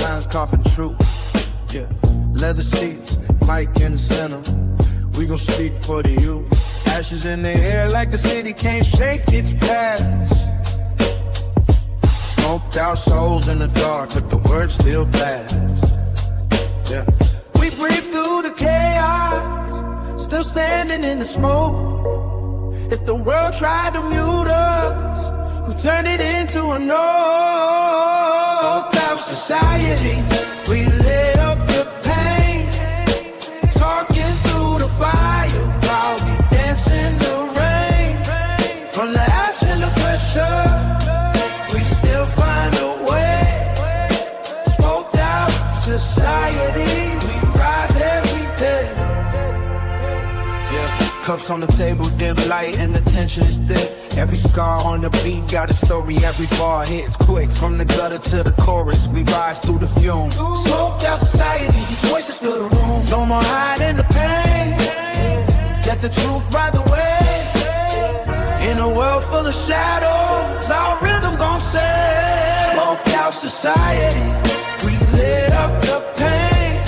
lines coughing truth. Yeah, leather seats, mic in the center. We gon' speak for the youth. Ashes in the air like the city can't shake its past. Smoked out souls in the dark, but the word still blast. Yeah, we breathe through the chaos, still standing in the smoke. If the world tried to mute us, we turned it into a noise. Smoked out society, we lit up the pain, talking through the fire while we dance in the rain. From the ash and the pressure, we still find a way. Smoked out society, we rise every day. Yeah, cups on the table, dim light, and the tension is thick. Every scar on the beat got a story, every bar hits quick. From the gutter to the chorus, we rise through the fumes. Smoked out society, these voices fill the room. No more hiding the pain, let the truth ride the wave. In a world full of shadows, our rhythm gon' stay. Smoked out society, we lit up the pain,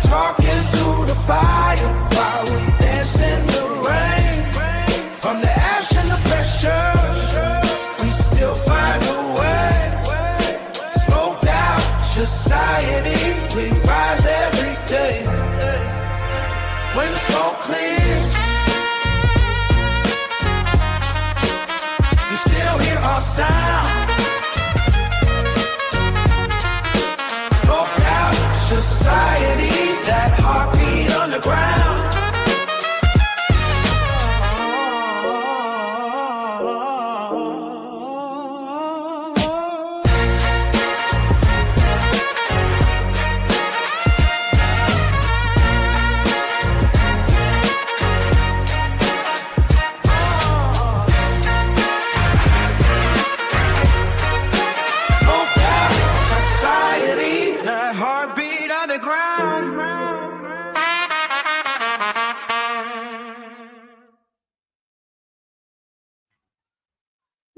talking through the fire while we dance in the rain. From the ash and the pressure, we still find a way. Smoked out society, we rise every day. When the smoke clears, you still hear our sound. Smoked out society, that heartbeat underground.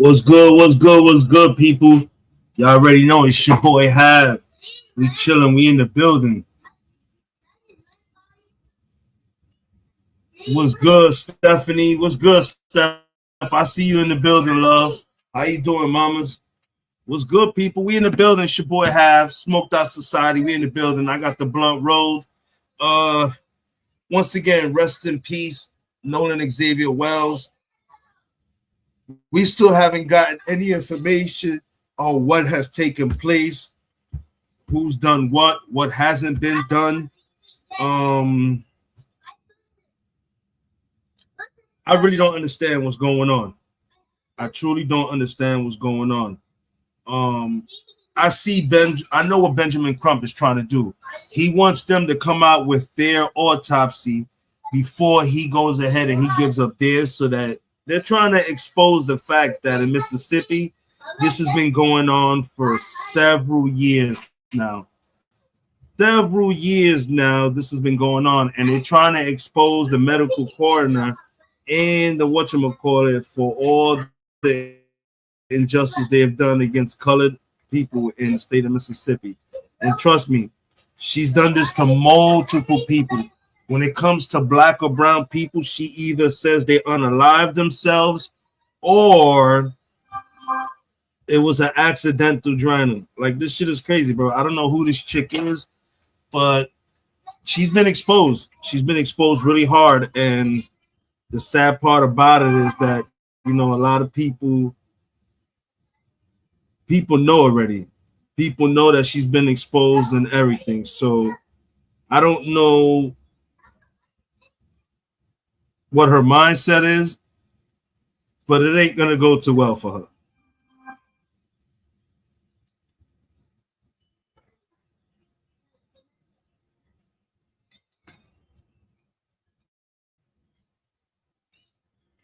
What's good? What's good? What's good, people? Y'all already know it's your boy Have. We chilling. We in the building. What's good, Stephanie? What's good, Steph? I see you in the building, love. How you doing, mamas? What's good, people? We in the building. It's your boy Have. Smoked Out Society. We in the building. I got the blunt rolled. Once again, rest in peace, Nolan Xavier Wells. We still haven't gotten any information on what has taken place, who's done what hasn't been done. I really don't understand what's going on. I truly don't understand what's going on. I know what Benjamin Crump is trying to do. He wants them to come out with their autopsy before he goes ahead and he gives up theirs, so that they're trying to expose the fact that in Mississippi, this has been going on for several years now. Several years now, this has been going on, and they're trying to expose the medical coroner and the whatchamacallit for all the injustice they have done against colored people in the state of Mississippi. And trust me, she's done this to multiple people. When it comes to black or brown people, she either says they unalive themselves or it was an accidental drowning. Like, this shit is crazy, bro. I don't know who this chick is, but she's been exposed. She's been exposed really hard. And the sad part about it is that, you know, a lot of people know already. People know that she's been exposed and everything. So I don't know what her mindset is, but it ain't gonna go too well for her.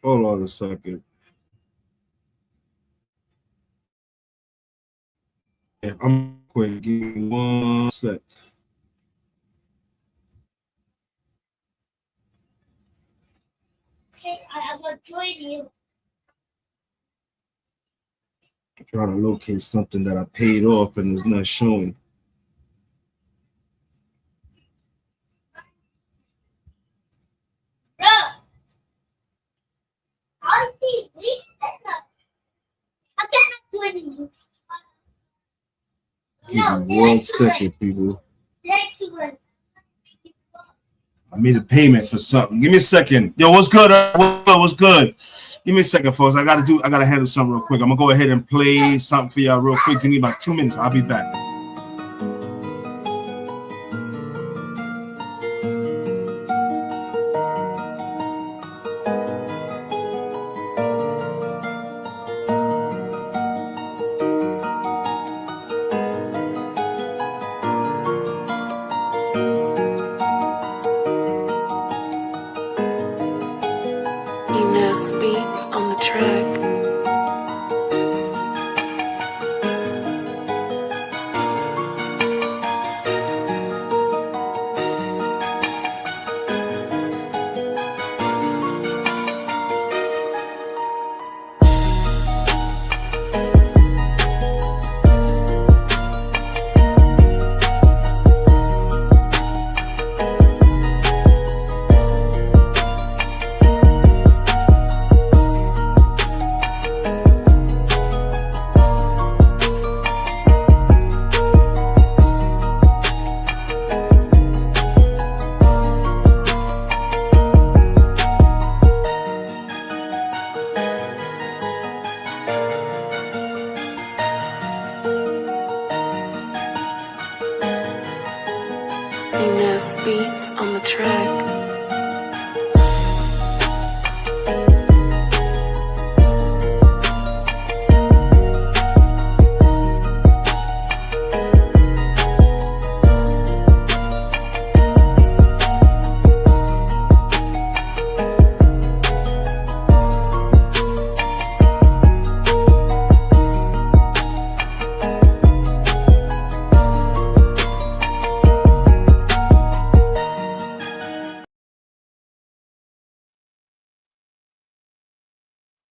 Hold on a second. Yeah, I'm quick. Give me 1 sec. Okay, I will join you. I'm trying to locate something that I paid off and it's not showing. joining you. Give me 1 second, people. Let's do it. I made a payment for something. Give me a second. Yo, what's good? What's good? Give me a second, folks. I gotta handle something real quick. I'm gonna go ahead and play something for y'all real quick. Give me about 2 minutes. I'll be back. Beats on the track. Beats on the track.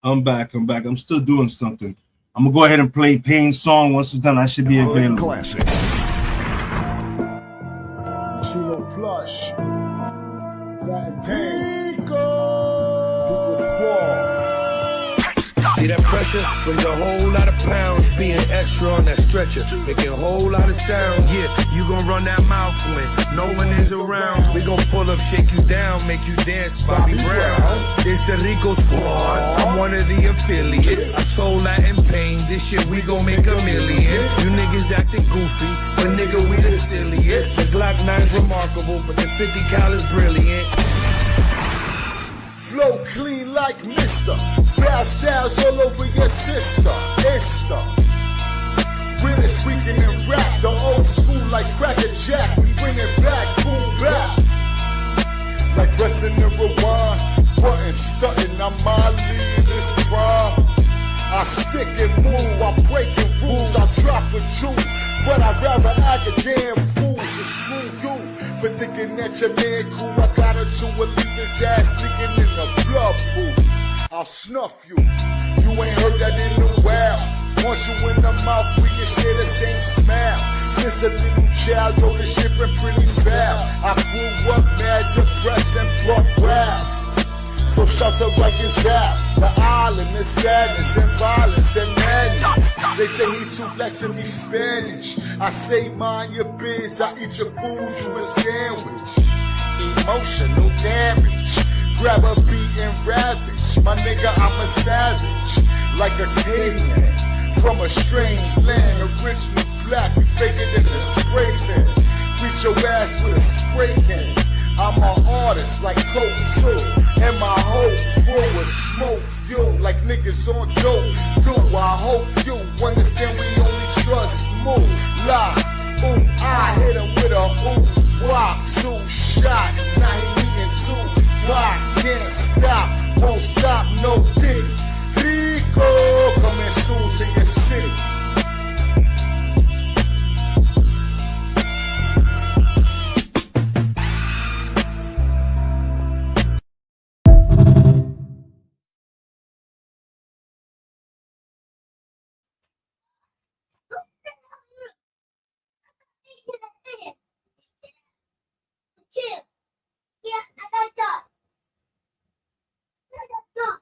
I'm back. I'm still doing something. I'm gonna go ahead and play Pain's song. Once it's done, I should be available. Classic. Chino Plush. Black Pain. Pico Squall. See that pressure brings a whole lot of pounds. Being extra on that stretcher, making a whole lot of sounds. Yeah, you gon' run that mouth when no one is around. We gon' pull up, shake you down, make you dance, Bobby Brown. This the Rico Squad, I'm one of the affiliates. I told Latin Pain, this shit we gon' make $1 million. You niggas acting goofy, but nigga we the silliest. The Glock 9's remarkable, but the 50 cal is brilliant. Flow clean like Mister. Foul styles all over your sister. Mister. Realest speaking in rap. The old school like Cracker Jack. We bring it back, boom back. Like pressing the rewind. Button stunting, I'm Molly in this prime. I stick and move while breaking rules. I drop a Jew. But I'd rather act a damn fool. So screw you for thinking that your man cool. I got her to a leave his ass leaking in the blood pool. I'll snuff you. You ain't heard that in a while. Once you in the mouth, we can share the same smile. Since a little child, yo, this shit been pretty foul. I grew up mad, depressed, and brought wild. So shouts out like it's out. The island is sadness and violence and madness. They say he too black to be Spanish. I say mind your biz, I eat your food, you a sandwich. Emotional damage. Grab a beat and ravage. My nigga, I'm a savage. Like a caveman. From a strange land. Original black, we faker than a spray tan. Beat your ass with a spray can. I'm an artist like Coke too. And my whole crew will smoke you like niggas on dope. Do I hope you understand we only trust move. Lie, I hit him with a wop. 2 shots, now he eating 2 block. Can't stop, won't stop, no D. Rico, coming soon to your city. Yeah, I got a dog. I got a dog.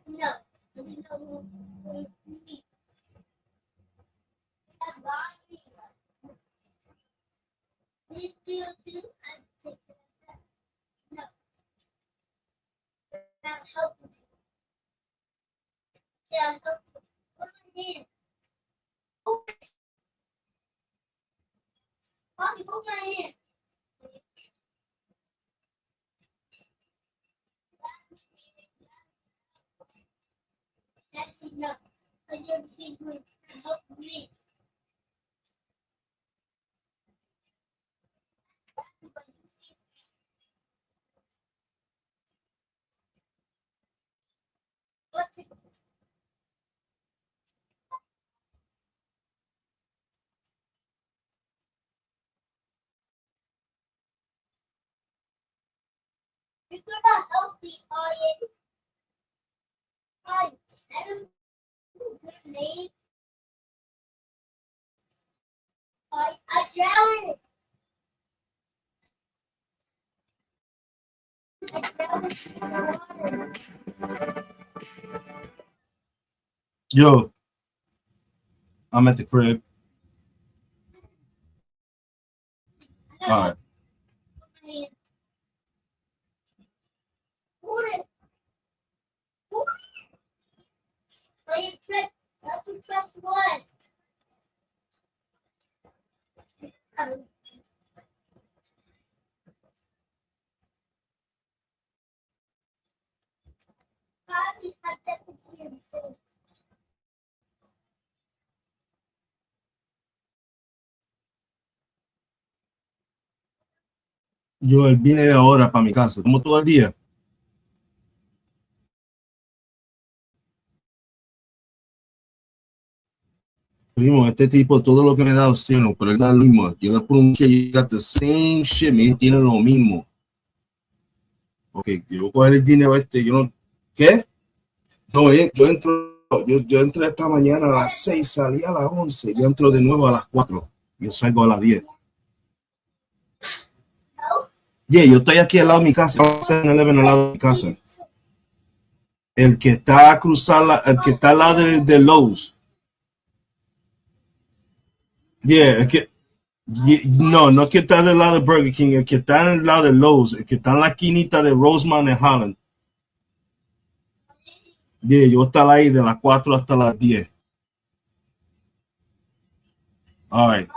No. No. No. That helps. Yeah, help. What's my hand? Mommy, hold my hand. That's enough. I just keep doing help me. What's it? You're gonna help me, audience. I don't know your name. I drowned. Yo, I'm at the crib. All right. Hold it. Hold it. That's the press one. Probably I definitely so. Yo vine ahora para mi casa, como todo el día. Primo, este tipo, todo lo que me da oxígeno, pero él da lo mismo. Yo le pregunté, you got the same shit, me tiene lo mismo. Ok, yo voy a coger el dinero este, yo no, ¿qué? No, yo entré esta mañana a las 6, salí a las 11, yo entro de nuevo a las 4, yo salgo a las 10. Yeah, yo estoy aquí al lado de mi casa, 7-Eleven al lado de mi casa. El que está a cruzar, el que está al lado de Lowe's. Yeah, no, no es que está del lado de Burger King, el que está en el lado de Lowe's, el que está en la esquinita de Rosemont en Holland. Yeah, yo estar ahí de las 4 hasta las 10. All right.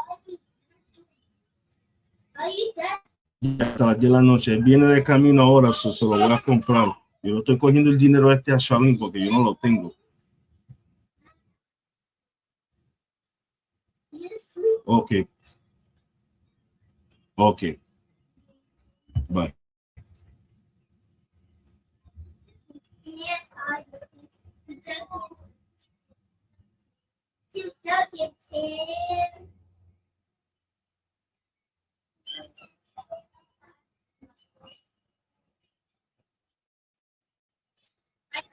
Hasta las 10 de la noche. Él viene de camino ahora, se lo voy a comprar. Yo estoy cogiendo el dinero este a Charlene porque yo no lo tengo. Ok. Ok. Bye.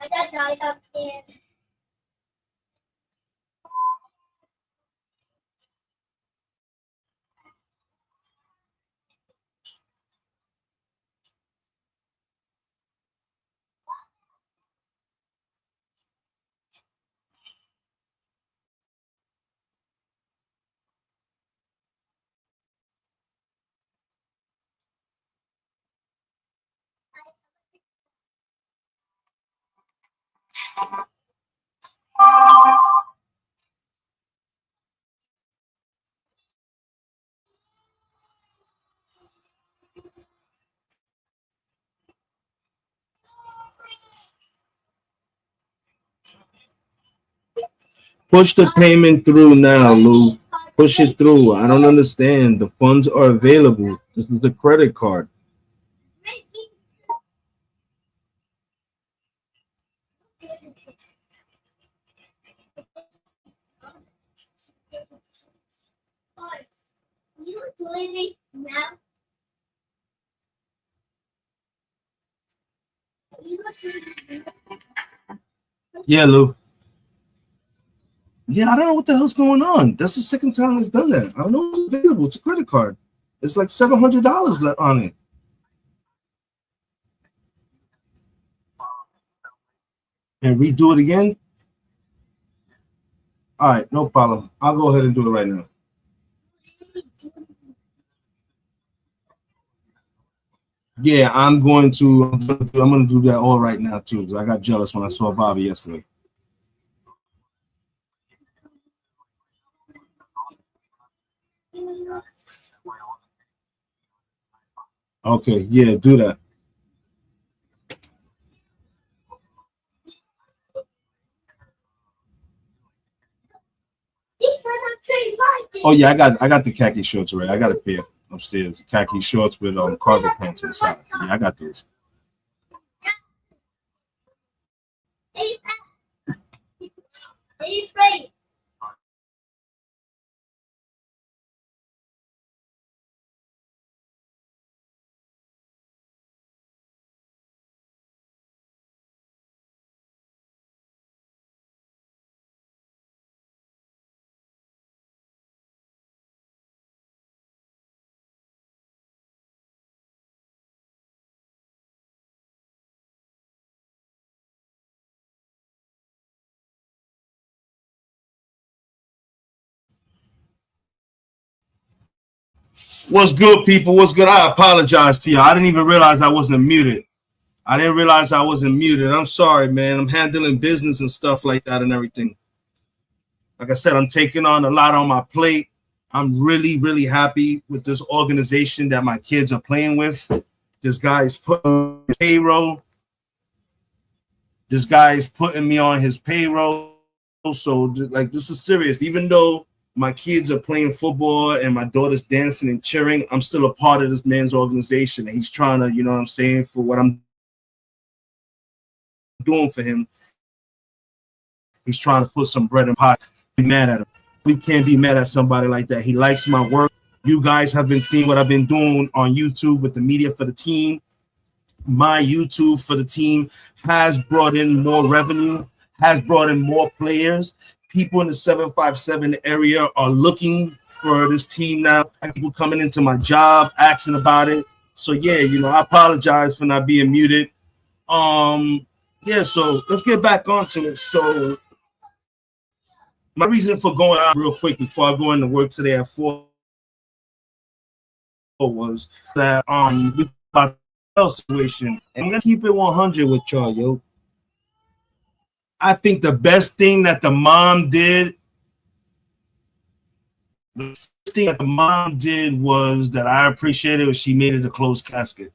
I got died up there. Push the payment through now, Lou. Push it through. I don't understand. The funds are available. This is a credit card. You join me now. Yeah, Lou. Yeah, I don't know what the hell's going on. That's the second time it's done that. I don't know it's available. It's a credit card. It's like $700 on it. and redo it again? All right, no problem. I'll go ahead and do it right now. Yeah, I'm going to do that all right now too, because I got jealous when I saw Bobby yesterday. Okay, yeah, do that. Oh yeah, I got the khaki shorts already. I got a pair upstairs. Khaki shorts with cargo pants inside. Yeah, I got those. What's good, people? What's good? I apologize to you. I didn't even realize I wasn't muted. I'm sorry, man. I'm handling business and stuff like that and everything. Like I said, I'm taking on a lot on my plate. I'm really, really happy with this organization that my kids are playing with. This guy is putting his payroll. This guy is putting me on his payroll. So, like, this is serious. Even though my kids are playing football and my daughter's dancing and cheering, I'm still a part of this man's organization. And he's trying to, you know what I'm saying, for what I'm doing for him. He's trying to put some bread in pot. Be mad at him. We can't be mad at somebody like that. He likes my work. You guys have been seeing what I've been doing on YouTube with the media for the team. My YouTube for the team has brought in more revenue, has brought in more players. People in the 757 area are looking for this team now. People coming into my job asking about it. So yeah, you know, I apologize for not being muted. Yeah, so let's get back onto it. So my reason for going out real quick before I go into work today at 4 was that about the situation. And I'm gonna keep it 100 with y'all, yo. I think the best thing that the mom did, was that I appreciated was she made it a closed casket.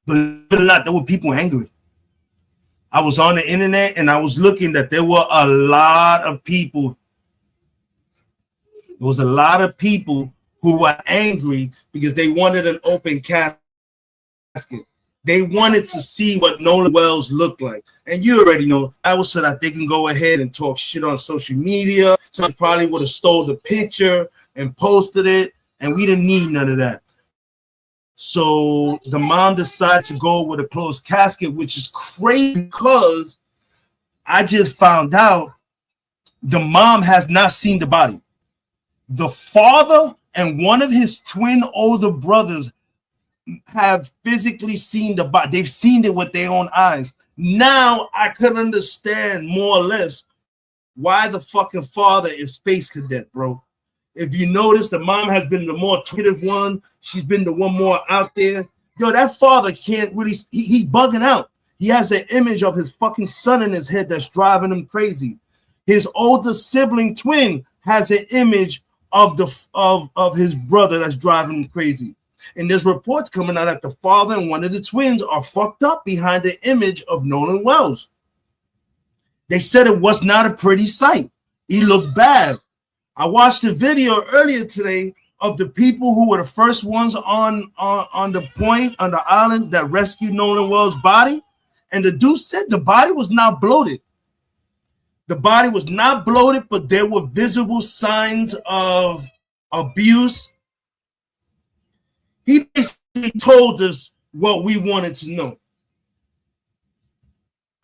But believe it or not, there were people angry. I was on the internet and I was looking that there were a lot of people. There was a lot of people who were angry because they wanted an open casket. They wanted to see what Nolan Wells looked like. And you already know, that was so that they can go ahead and talk shit on social media. Somebody probably would have stole the picture and posted it, and we didn't need none of that. So the mom decided to go with a closed casket, which is crazy because I just found out the mom has not seen the body. The father and one of his twin older brothers have physically seen the body. They've seen it with their own eyes. Now I could understand more or less why the fucking father is Space Cadet, bro. If you notice, the mom has been the more talkative one. She's been the one more out there. Yo, that father can't really, he's bugging out. He has an image of his fucking son in his head that's driving him crazy. His older sibling twin has an image of his brother that's driving him crazy. And there's reports coming out that the father and one of the twins are fucked up behind the image of Nolan Wells. They said it was not a pretty sight. He looked bad. I watched a video earlier today of the people who were the first ones on the point, on the island that rescued Nolan Wells' body. And the dude said the body was not bloated. The body was not bloated, but there were visible signs of abuse. He basically told us what we wanted to know.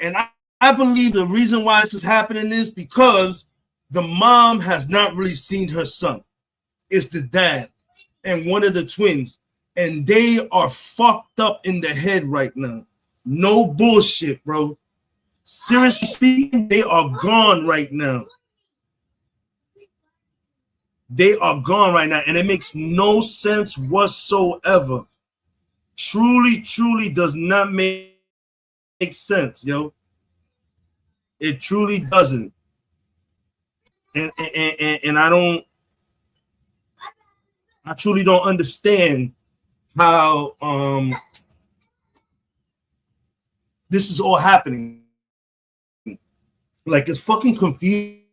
And I believe the reason why this is happening is because the mom has not really seen her son. It's the dad and one of the twins. And they are fucked up in the head right now. No bullshit, bro. seriously speaking, they are gone right now. They are gone right now, and it makes no sense whatsoever. Truly does not make sense, yo. It truly doesn't. And I truly don't understand how this is all happening. Like, it's fucking confusion.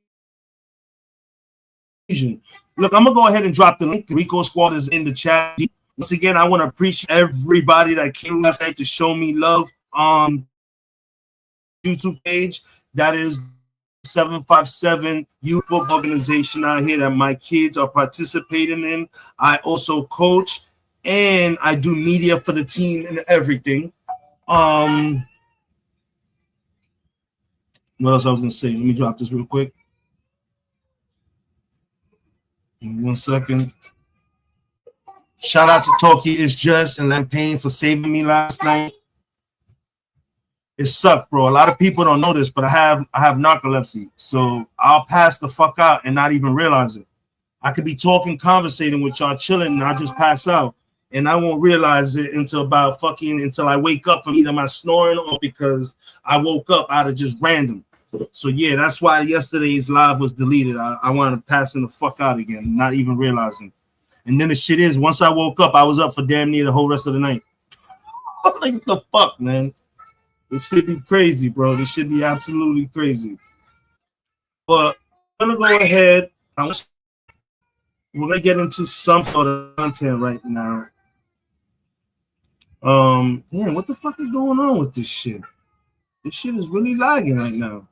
Look, I'm gonna go ahead and drop the link. Rico Squad is in the chat. Once again, I want to appreciate everybody that came last night to show me love on YouTube page. That is 757 youth football organization out here that my kids are participating in. I also coach and I do media for the team and everything. What else I was gonna say? Let me drop this real quick. 1 second. Shout out to Toki Is Just and Lampagne for saving me last night. It sucked, bro. A lot of people don't know this, but I have narcolepsy, so I'll pass the fuck out and not even realize it. I could be talking, conversating with y'all, chilling, and I just pass out, and I won't realize it until I wake up from either my snoring or because I woke up out of just random. So yeah, that's why yesterday's live was deleted. I wanted to pass the fuck out again, not even realizing. And then the shit is, once I woke up, I was up for damn near the whole rest of the night. Like, what the fuck, man? It should be crazy, bro. This should be absolutely crazy. But I'm gonna go ahead. We're gonna get into some sort of content right now. Damn, what the fuck is going on with this shit? This shit is really lagging right now.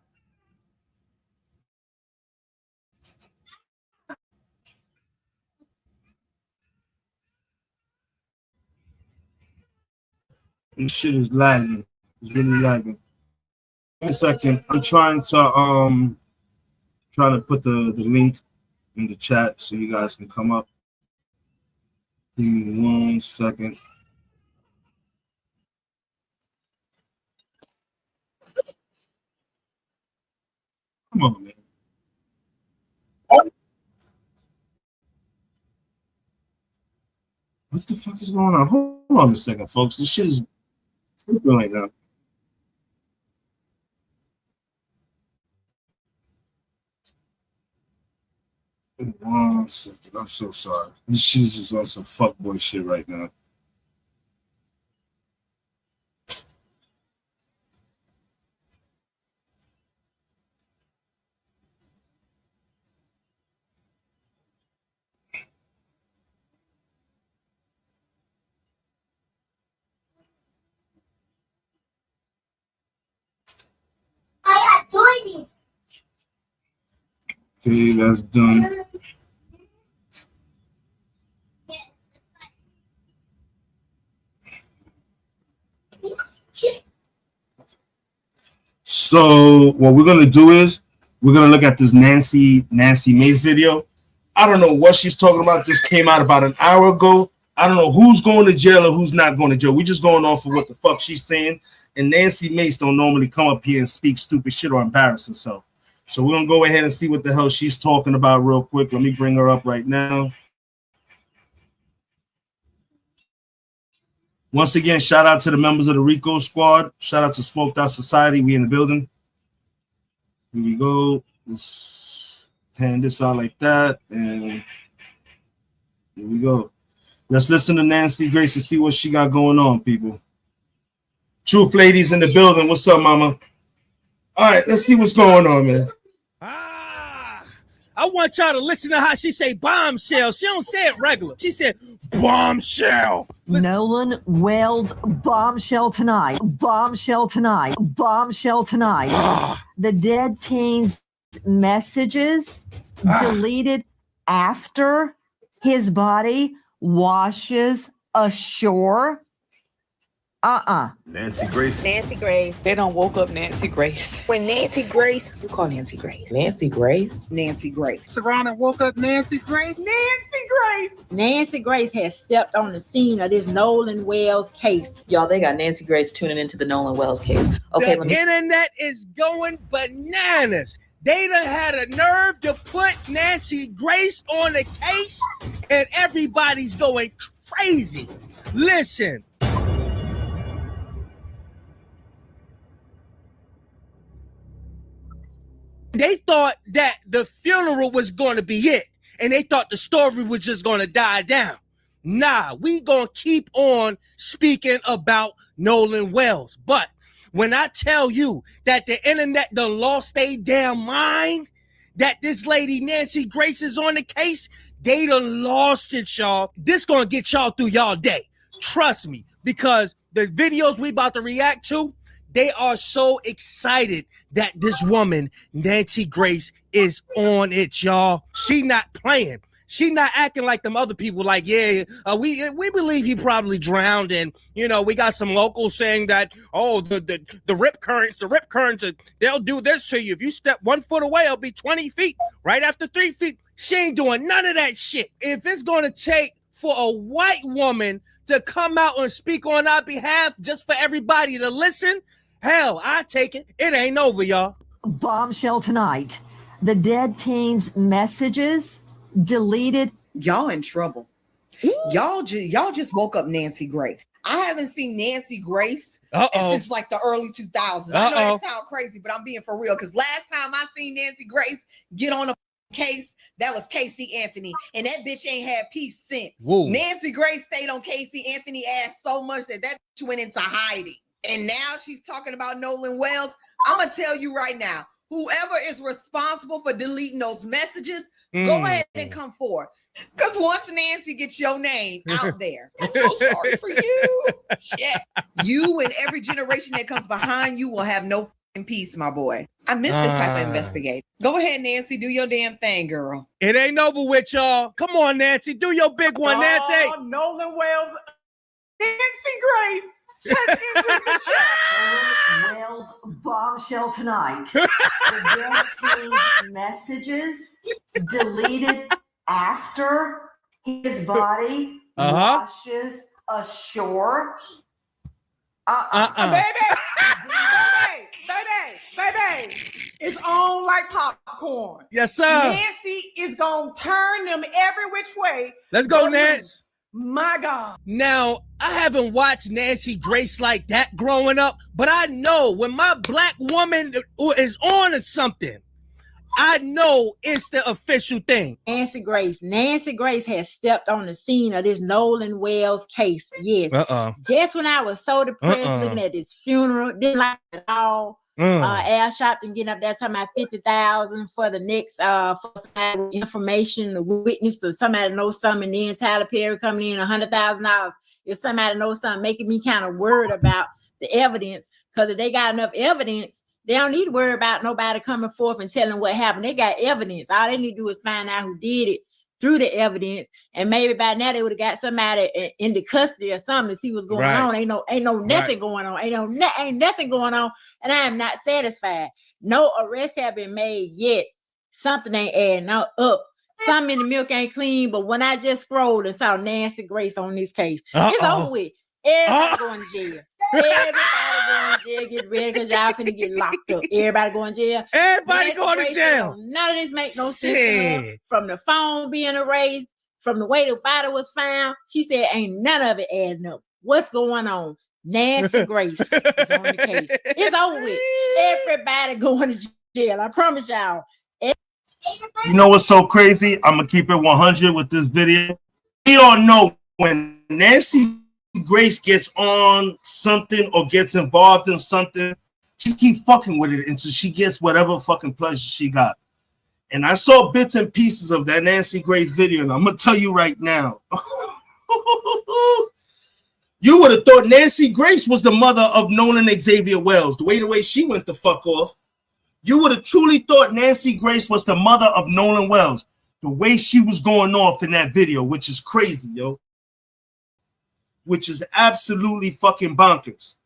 This shit is lagging. It's really lagging. 1 second. I'm trying to put the link in the chat so you guys can come up. Give me 1 second. Come on, man. What the fuck is going on? Hold on a second, folks. This shit is freaking right now. One second. I'm so sorry. This shit is just on some fuckboy shit right now. I am joining. Okay, that's done. So what we're gonna do is we're gonna look at this Nancy Mace video. I don't know what she's talking about. This came out about an hour ago. I don't know who's going to jail or who's not going to jail. We're just going off of what the fuck she's saying. And Nancy Mace don't normally come up here and speak stupid shit or embarrass herself. So we're gonna go ahead and see what the hell she's talking about real quick. Let me bring her up right now. Once again, shout out to the members of the Rico Squad. Shout out to Smoked Out Society. We in the building. Here we go. Let's pan this out like that. And here we go. Let's listen to Nancy Grace and see what she got going on, people. Truth ladies in the building. What's up, mama? All right, let's see what's going on, man. I want y'all to listen to how she say bombshell. She don't say it regular. She said bombshell. Nolan wails bombshell tonight. Bombshell tonight. Bombshell tonight. The dead teen's messages deleted after his body washes ashore. Nancy Grace. Nancy Grace. They don't woke up Nancy Grace. When Nancy Grace. You call Nancy Grace. Nancy Grace. Nancy Grace. Surrounded woke up Nancy Grace. Nancy Grace. Nancy Grace has stepped on the scene of this Nolan Wells case. Y'all, they got Nancy Grace tuning into the Nolan Wells case. Okay, The internet is going bananas. They done had a nerve to put Nancy Grace on the case, and everybody's going crazy. Listen. They thought that the funeral was going to be it, and they thought the story was just going to die down. Nah, we going to keep on speaking about Nolan Wells. But when I tell you that the internet done lost their damn mind, that this lady Nancy Grace is on the case, they done lost it, y'all. This going to get y'all through y'all day. Trust me, because the videos we about to react to, they are so excited that this woman, Nancy Grace, is on it, y'all. She not playing. She not acting like them other people like, yeah, we believe he probably drowned. And, you know, we got some locals saying that, oh, the rip currents, they'll do this to you. If you step 1 foot away, it'll be 20 feet. Right after 3 feet, she ain't doing none of that shit. If it's going to take for a white woman to come out and speak on our behalf just for everybody to listen, hell, I take it. It ain't over, y'all. Bombshell tonight. The dead teen's messages deleted. Y'all in trouble. Y'all just woke up Nancy Grace. I haven't seen Nancy Grace since like the early 2000s. I know that sounds crazy, but I'm being for real, because last time I seen Nancy Grace get on a case, that was Casey Anthony, and that bitch ain't had peace since. Whoa. Nancy Grace stayed on Casey Anthony ass so much that bitch went into hiding. And now she's talking about Nolan Wells. I'm going to tell you right now, whoever is responsible for deleting those messages, go ahead and come forward. Because once Nancy gets your name out there, I'm so sorry for you. Shit. You and every generation that comes behind you will have no peace, my boy. I miss this type of investigating. Go ahead, Nancy. Do your damn thing, girl. It ain't over with, y'all. Come on, Nancy. Do your big one, Nancy. Nolan Wells. Nancy Grace has entered the chat. Wells bombshell tonight. The dead teen's messages deleted after his body washes ashore. Baby, it's on like popcorn. Yes, sir. Nancy is gonna turn them every which way. Let's go, Nancy. My God. Now, I haven't watched Nancy Grace like that growing up, but I know when my black woman is on to something, I know it's the official thing. Nancy Grace has stepped on the scene of this Nolan Wells case. Yes. Just when I was so depressed looking at this funeral, didn't like it at all. Al Sharpton getting up there talking about $50,000 for the next for some information, the witness, or somebody knows something, and then Tyler Perry coming in $100,000. If somebody knows something, making me kind of worried about the evidence, because if they got enough evidence, they don't need to worry about nobody coming forth and telling what happened. They got evidence. All they need to do is find out who did it through the evidence, and maybe by now they would have got somebody into custody or something to see what's going on. Ain't no nothing going on. Ain't nothing going on, and I am not satisfied. No arrests have been made yet. Something ain't adding up. Something in the milk ain't clean. But when I just scrolled and saw Nancy Grace on this case, it's over with. Everybody going to jail. Everybody going to jail. Get ready, because y'all finna get locked up. Everybody going to jail. Everybody going to jail. None of this make no sense to her. From the phone being erased, from the way the body was found, she said ain't none of it adding up. What's going on? Nancy Grace is on the case. It's over with. Everybody going to jail. I promise y'all. You know what's so crazy? I'm going to keep it 100 with this video. We all know when Nancy Grace gets on something or gets involved in something, she keep fucking with it until she gets whatever fucking pleasure she got. And I saw bits and pieces of that Nancy Grace video, and I'm gonna tell you right now, you would have thought Nancy Grace was the mother of Nolan Xavier Wells. The way she went the fuck off, you would have truly thought Nancy Grace was the mother of Nolan Wells. The way she was going off in that video, which is crazy, yo. Which is absolutely fucking bonkers.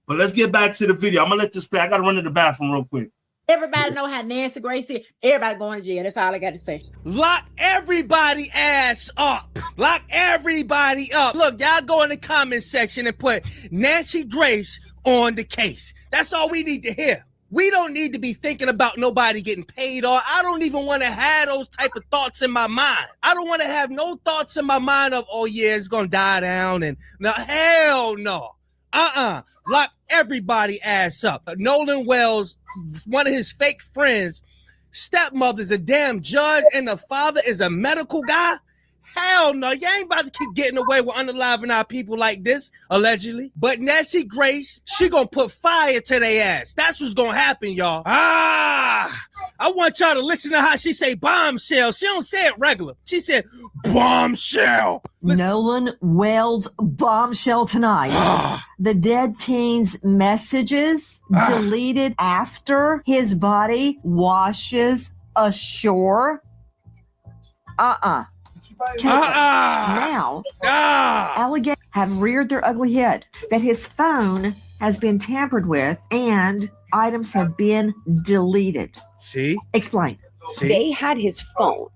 But let's get back to the video. I'm gonna let this play. I gotta run to the bathroom real quick. Everybody know how Nancy Grace is. Everybody going to jail. That's all I got to say. Lock everybody ass up. Lock everybody up. Look, y'all go in the comment section and put Nancy Grace on the case. That's all we need to hear. We don't need to be thinking about nobody getting paid off. I don't even want to have those type of thoughts in my mind. I don't want to have no thoughts in my mind of, oh yeah, it's going to die down. And no, hell no. Lock everybody ass up. Nolan Wells, one of his fake friends, stepmother's a damn judge and the father is a medical guy. Hell no, you ain't about to keep getting away with unaliving our people like this, allegedly. But Nancy Grace, she gonna put fire to their ass. That's what's gonna happen, y'all. I want y'all to listen to how she say bombshell. She don't say it regular. She said bombshell. Nolan Wells bombshell tonight. The dead teen's messages deleted after his body washes ashore. Now, alligators have reared their ugly head that his phone has been tampered with and items have been deleted. See? Explain. See? They had his phone.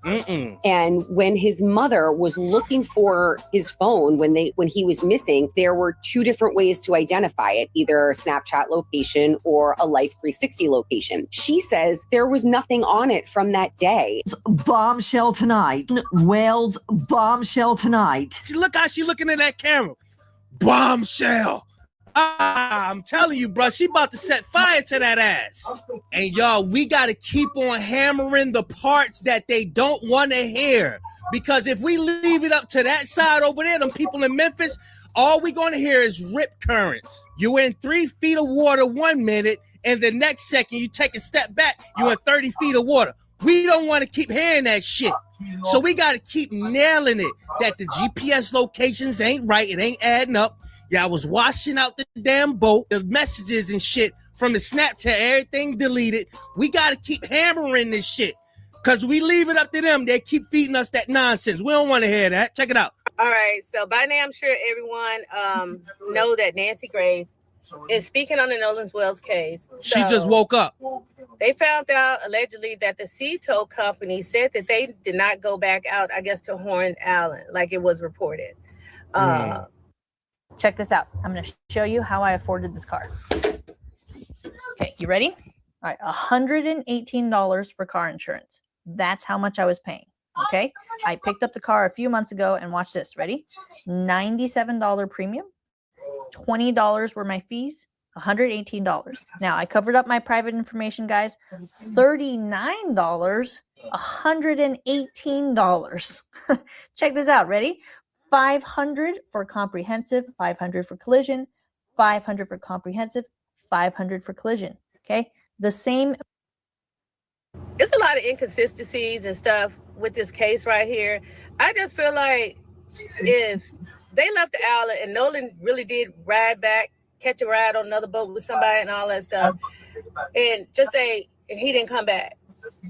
And when his mother was looking for his phone when he was missing, there were two different ways to identify it, either a Snapchat location or a Life 360 location. She says there was nothing on it from that day. Bombshell tonight. Wells bombshell tonight. Look how she looking at that camera. Bombshell. I'm telling you, bro, she about to set fire to that ass. And y'all, we got to keep on hammering the parts that they don't want to hear. Because if we leave it up to that side over there, them people in Memphis, all we going to hear is rip currents. You in 3 feet of water 1 minute, and the next second you take a step back, you in 30 feet of water. We don't want to keep hearing that shit. So we got to keep nailing it that the GPS locations ain't right. It ain't adding up. Yeah, I was washing out the damn boat, the messages and shit from the Snapchat, everything deleted. We got to keep hammering this shit because we leave it up to them. They keep feeding us that nonsense. We don't want to hear that. Check it out. All right. So by now, I'm sure everyone know that Nancy Grace is speaking on the Nolan Wells case. So she just woke up. They found out allegedly that the sea tow company said that they did not go back out, I guess, to Horn Island like it was reported. Check this out. I'm going to show you how I afforded this car. Okay, you ready? All right, $118 for car insurance. That's how much I was paying. Okay, I picked up the car a few months ago and watch this. Ready? $97 premium. $20 were my fees. $118. Now I covered up my private information, guys. $39. $118. Check this out. Ready? $500 for comprehensive, $500 for collision, $500 for comprehensive, $500 for collision. Okay, the same. It's a lot of inconsistencies and stuff with this case right here. I just feel like if they left the island and Nolan really did ride back, catch a ride on another boat with somebody and all that stuff, and just say, and he didn't come back.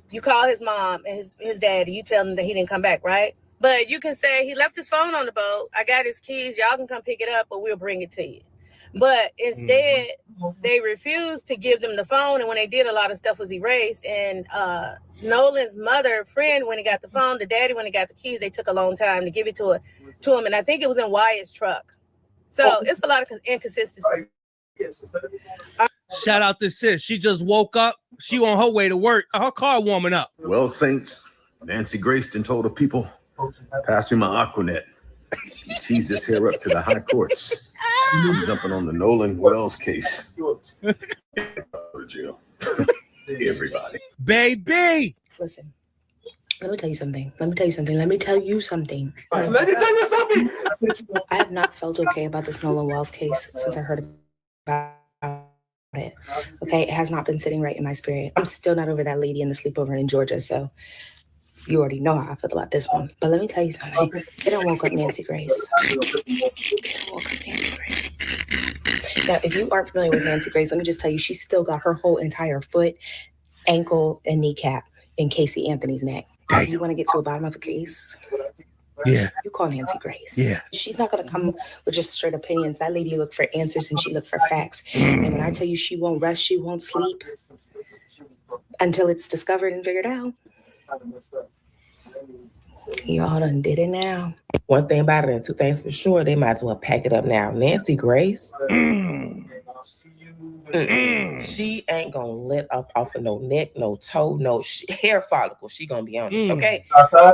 You call his mom and his daddy, you tell them that he didn't come back, right? But you can say he left his phone on the boat. I got his keys. Y'all can come pick it up, but we'll bring it to you. But instead, they refused to give them the phone. And when they did, a lot of stuff was erased. And Nolan's friend, when he got the phone, the daddy, when he got the keys, they took a long time to give it to him. And I think it was in Wyatt's truck. So it's a lot of inconsistency. Shout out to sis. She just woke up. She on her way to work. Her car warming up. Well, Saints, Nancy Grayston told the people, pass me my Aquanet. Tease this hair up to the high courts. I'm jumping on the Nolan Wells case. Jail. Everybody. Baby. Listen, let me tell you something. I have not felt okay about this Nolan Wells case since I heard about it. Okay, it has not been sitting right in my spirit. I'm still not over that lady in the sleepover in Georgia, so you already know how I feel about this one. But let me tell you something. They don't woke up Nancy Grace. Now, if you aren't familiar with Nancy Grace, let me just tell you, she's still got her whole entire foot, ankle, and kneecap in Casey Anthony's neck. If you want to get to the bottom of a case, yeah, you call Nancy Grace. Yeah. She's not going to come with just straight opinions. That lady looked for answers and she looked for facts. And when I tell you she won't rest, she won't sleep, Until it's discovered and figured out. You all done did it now. One thing about it, and two things for sure, they might as well pack it up now. Nancy Grace, she ain't gonna let up off of no neck, no toe, no hair follicle. She gonna be on it, okay?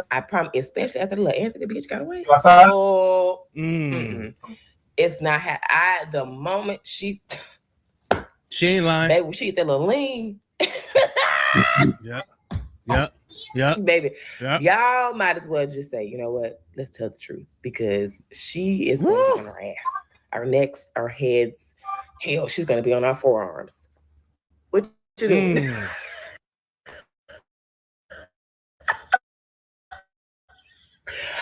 I promise, especially after the little Anthony bitch got away. Oh, it's not the moment she ain't lying. Baby, she get that little lean. Yeah, baby. Yep. Y'all might as well just say, you know what? Let's tell the truth, because she is going to be on her ass, our necks, our heads. Hell, she's going to be on our forearms. What you doing?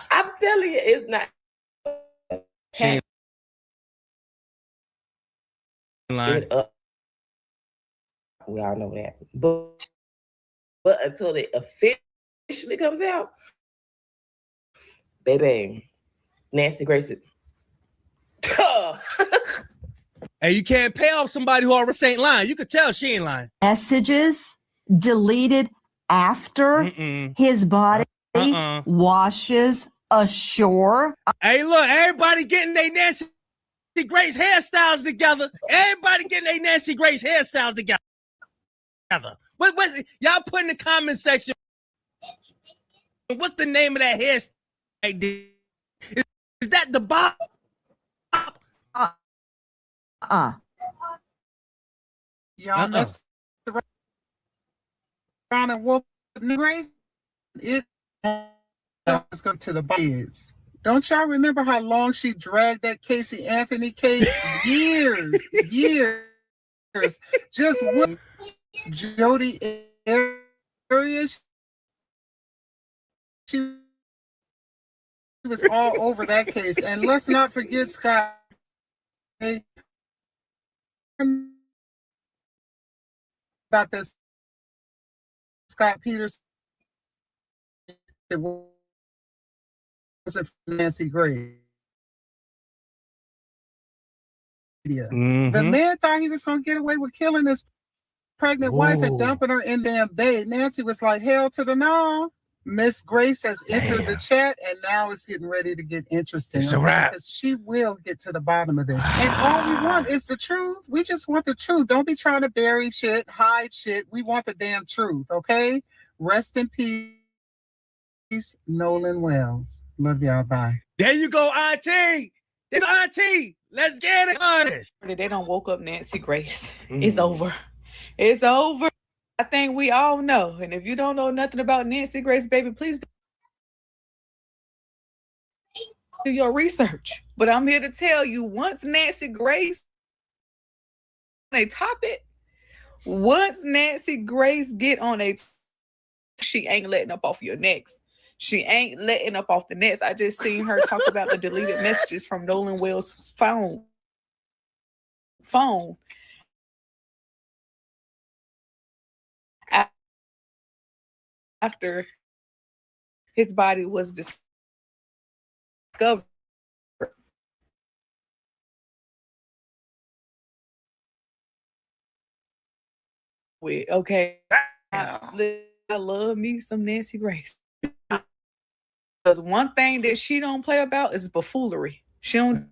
I'm telling you, it's not. We all know that, but until it officially comes out, baby, Nancy Grace. Hey, you can't pay off somebody who already ain't lying. You could tell she ain't lying. Messages deleted after his body washes ashore. Hey, look, everybody getting their Nancy Grace hairstyles together. Everybody getting their Nancy Grace hairstyles together. What y'all put in the comment section? What's the name of that hairstyle? Is that the bob? Y'all messed around and walk the Grace. Let's go to the kids. Don't y'all remember how long she dragged that Casey Anthony case? Years. Just one. Jody Arias. She was all over that case. And let's not forget Scott. About this Scott Peters. It wasn't Nancy Grace. The man thought he was going to get away with killing his pregnant wife and dumping her in damn bay. Nancy was like, hell to the no. Miss Grace has entered the chat, and now it's getting ready to get interesting. It's a wrap. Because she will get to the bottom of this. And all we want is the truth. We just want the truth. Don't be trying to bury shit, hide shit. We want the damn truth, okay? Rest in peace, Nolan Wells. Love y'all. Bye. There you go, Auntie. Auntie. Let's get it honest. They don't woke up Nancy Grace. It's over. It's over. I think we all know. And if you don't know nothing about Nancy Grace, baby, please do your research. But I'm here to tell you, once Nancy Grace, they top it. Once Nancy Grace get on she ain't letting up off your necks. She ain't letting up off the nets. I just seen her talk about the deleted messages from Nolan Wells' phone. After his body was discovered. Okay. I love me some Nancy Grace. Because one thing that she don't play about is buffoonery. She don't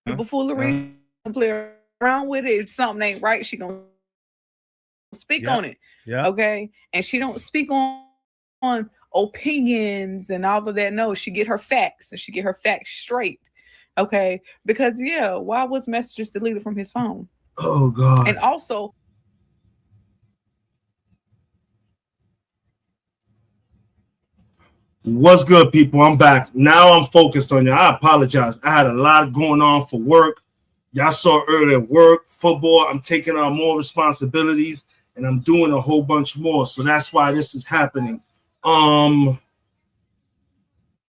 do buffoonery. Don't play around with it. If something ain't right, she gonna speak on it. Yeah. Okay. And she don't speak on opinions and all of that. No, she get her facts, and she get her facts straight. Okay. Because why was messages deleted from his phone? Oh God. And also, what's good, people? I'm back. Now I'm focused on you. I apologize. I had a lot going on for work. Y'all saw earlier work, football. I'm taking on more responsibilities, and I'm doing a whole bunch more. So that's why this is happening.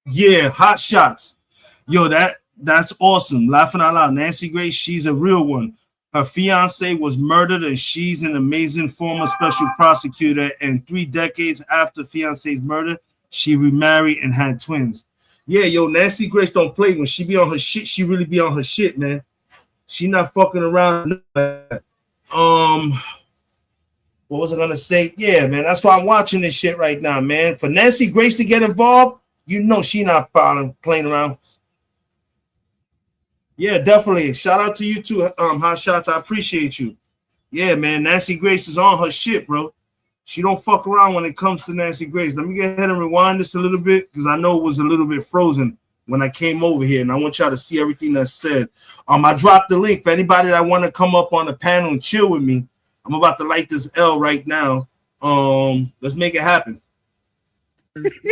Yeah, hot shots. Yo, that's awesome. Laughing out loud. Nancy Grace, she's a real one. Her fiance was murdered, and she's an amazing former special prosecutor. And 3 decades after fiance's murder, she remarried and had twins. Yeah, yo, Nancy Grace don't play. When she be on her shit, she really be on her shit, man. She not fucking around. What what was I gonna say? Yeah, man, that's why I'm watching this shit right now, man. For Nancy Grace to get involved, you know she not playing around. Yeah, definitely. Shout out to you too, Hot Shots. I appreciate you. Yeah, man. Nancy Grace is on her shit, bro. She don't fuck around when it comes to Nancy Grace. Let me go ahead and rewind this a little bit because I know it was a little bit frozen when I came over here, and I want y'all to see everything that's said. I dropped the link for anybody that want to come up on the panel and chill with me. I'm about to light this L right now. Let's make it happen.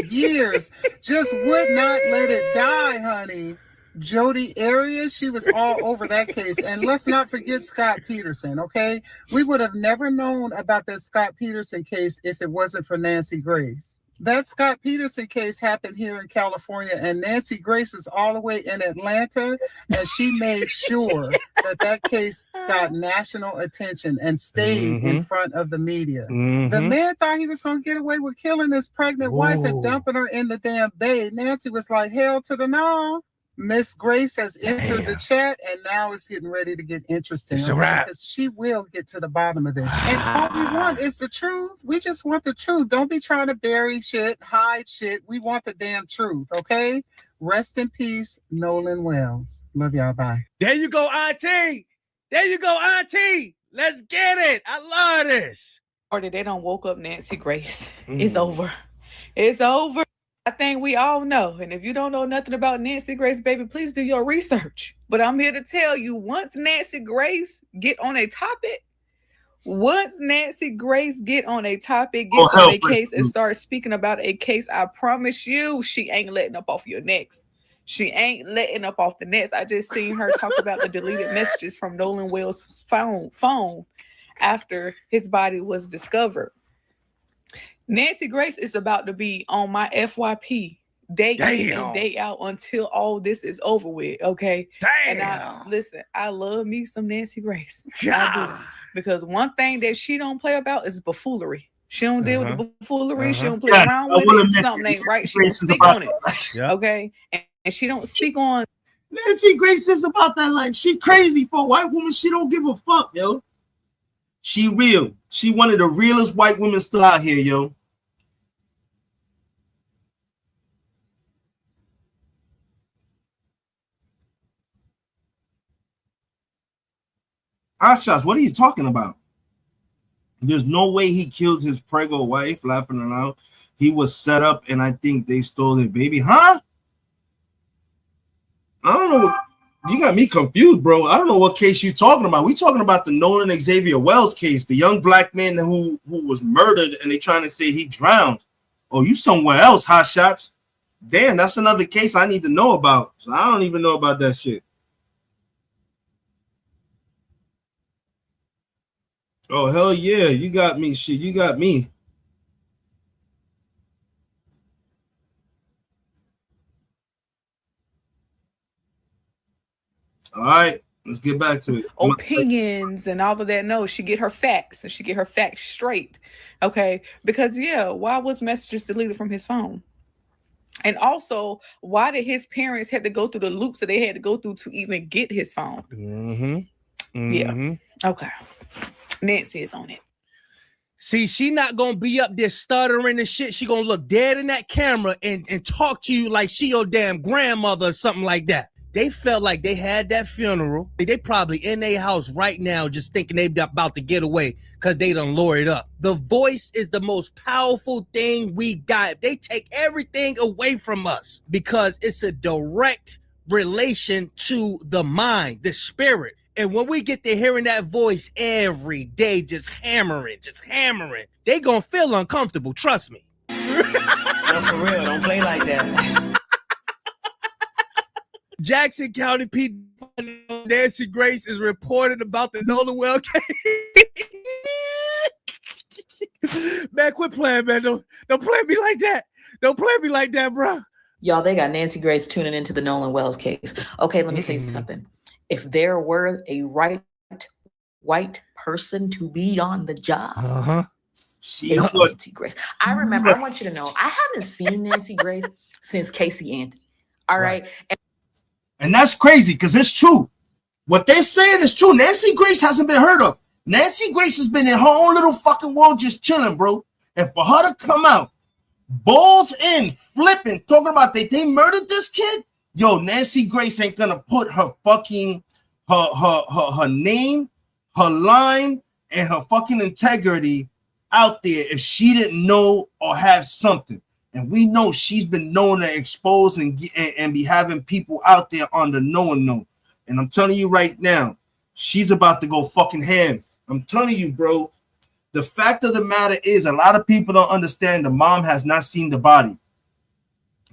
Years just would not let it die, honey. Jodi Arias, she was all over that case. And let's not forget Scott Peterson, okay? We would have never known about that Scott Peterson case if it wasn't for Nancy Grace. That Scott Peterson case happened here in California, and Nancy Grace was all the way in Atlanta, and she made sure that case got national attention and stayed in front of the media. The man thought he was going to get away with killing his pregnant wife and dumping her in the damn bay. Nancy was like, hell to the no. Miss Grace has entered the chat, and now it's getting ready to get interesting. It's a wrap. Because she will get to the bottom of this. And all we want is the truth. We just want the truth. Don't be trying to bury shit, hide shit. We want the damn truth, okay? Rest in peace, Nolan Wells. Love y'all. Bye. There you go, Auntie. There you go, Auntie. Let's get it. I love this. Or they don't woke up Nancy Grace. It's over. It's over. I think we all know. And if you don't know nothing about Nancy Grace, baby, please do your research. But I'm here to tell you, once Nancy Grace get on a topic, get on a case and start speaking about a case, I promise you, she ain't letting up off your necks. She ain't letting up off the nets. I just seen her talk about the deleted messages from Nolan Wells' phone after his body was discovered. Nancy Grace is about to be on my FYP day in and day out until all this is over with, okay? And I love me some Nancy Grace. I do. Because one thing that she don't play about is buffoonery. She don't deal with the buffoonery. She don't play around with it. If something ain't right, she don't speak on it, okay? And she don't speak on. Nancy Grace is about that life. She crazy for a white woman. She don't give a fuck, yo. She real. She one of the realest white women still out here, yo. Shots, what are you talking about? There's no way he killed his preggo wife, laughing aloud. He was set up, and I think they stole their baby. Huh? I don't know. You got me confused, bro. I don't know what case you're talking about. We talking about the Nolan Xavier Wells case, the young black man who was murdered, and they trying to say he drowned. Oh, you somewhere else, Hot Shots. Damn, that's another case I need to know about. So I don't even know about that shit. Oh, hell yeah. You got me. Shit, you got me. All right, let's get back to it. Opinions and all of that. No, she get her facts and she get her facts straight. Okay. Because why was messages deleted from his phone? And also, why did his parents have to go through the loops that they had to go through to even get his phone? Yeah. Okay. Nancy is on it. See, she not gonna be up there stuttering and shit. She gonna look dead in that camera and talk to you like she your damn grandmother or something like that. They felt like they had that funeral. They probably in their house right now just thinking they about to get away because they done lured it up. The voice is the most powerful thing we got. They take everything away from us because it's a direct relation to the mind, the spirit. And when we get to hearing that voice every day, just hammering, they gonna feel uncomfortable. Trust me. No, for real. Don't play like that. Jackson County PD Nancy Grace is reported about the Nolan Wells case. Man, quit playing, man. Don't play me like that. Don't play me like that, bro. Y'all, they got Nancy Grace tuning into the Nolan Wells case. Okay, let me tell you something. If there were a right white person to be on the job, it's Nancy Grace. I remember, I want you to know, I haven't seen Nancy Grace since Casey Anthony. All right. And that's crazy because it's true. What they're saying is true. Nancy Grace hasn't been heard of. Nancy Grace has been in her own little fucking world just chilling, bro. And for her to come out, balls in, flipping, talking about they murdered this kid. Yo, Nancy Grace ain't gonna put her fucking her name, her line, and her fucking integrity out there if she didn't know or have something. And we know she's been known to expose and be having people out there on the know and know. And I'm telling you right now, she's about to go fucking ham. I'm telling you, bro. The fact of the matter is, a lot of people don't understand the mom has not seen the body.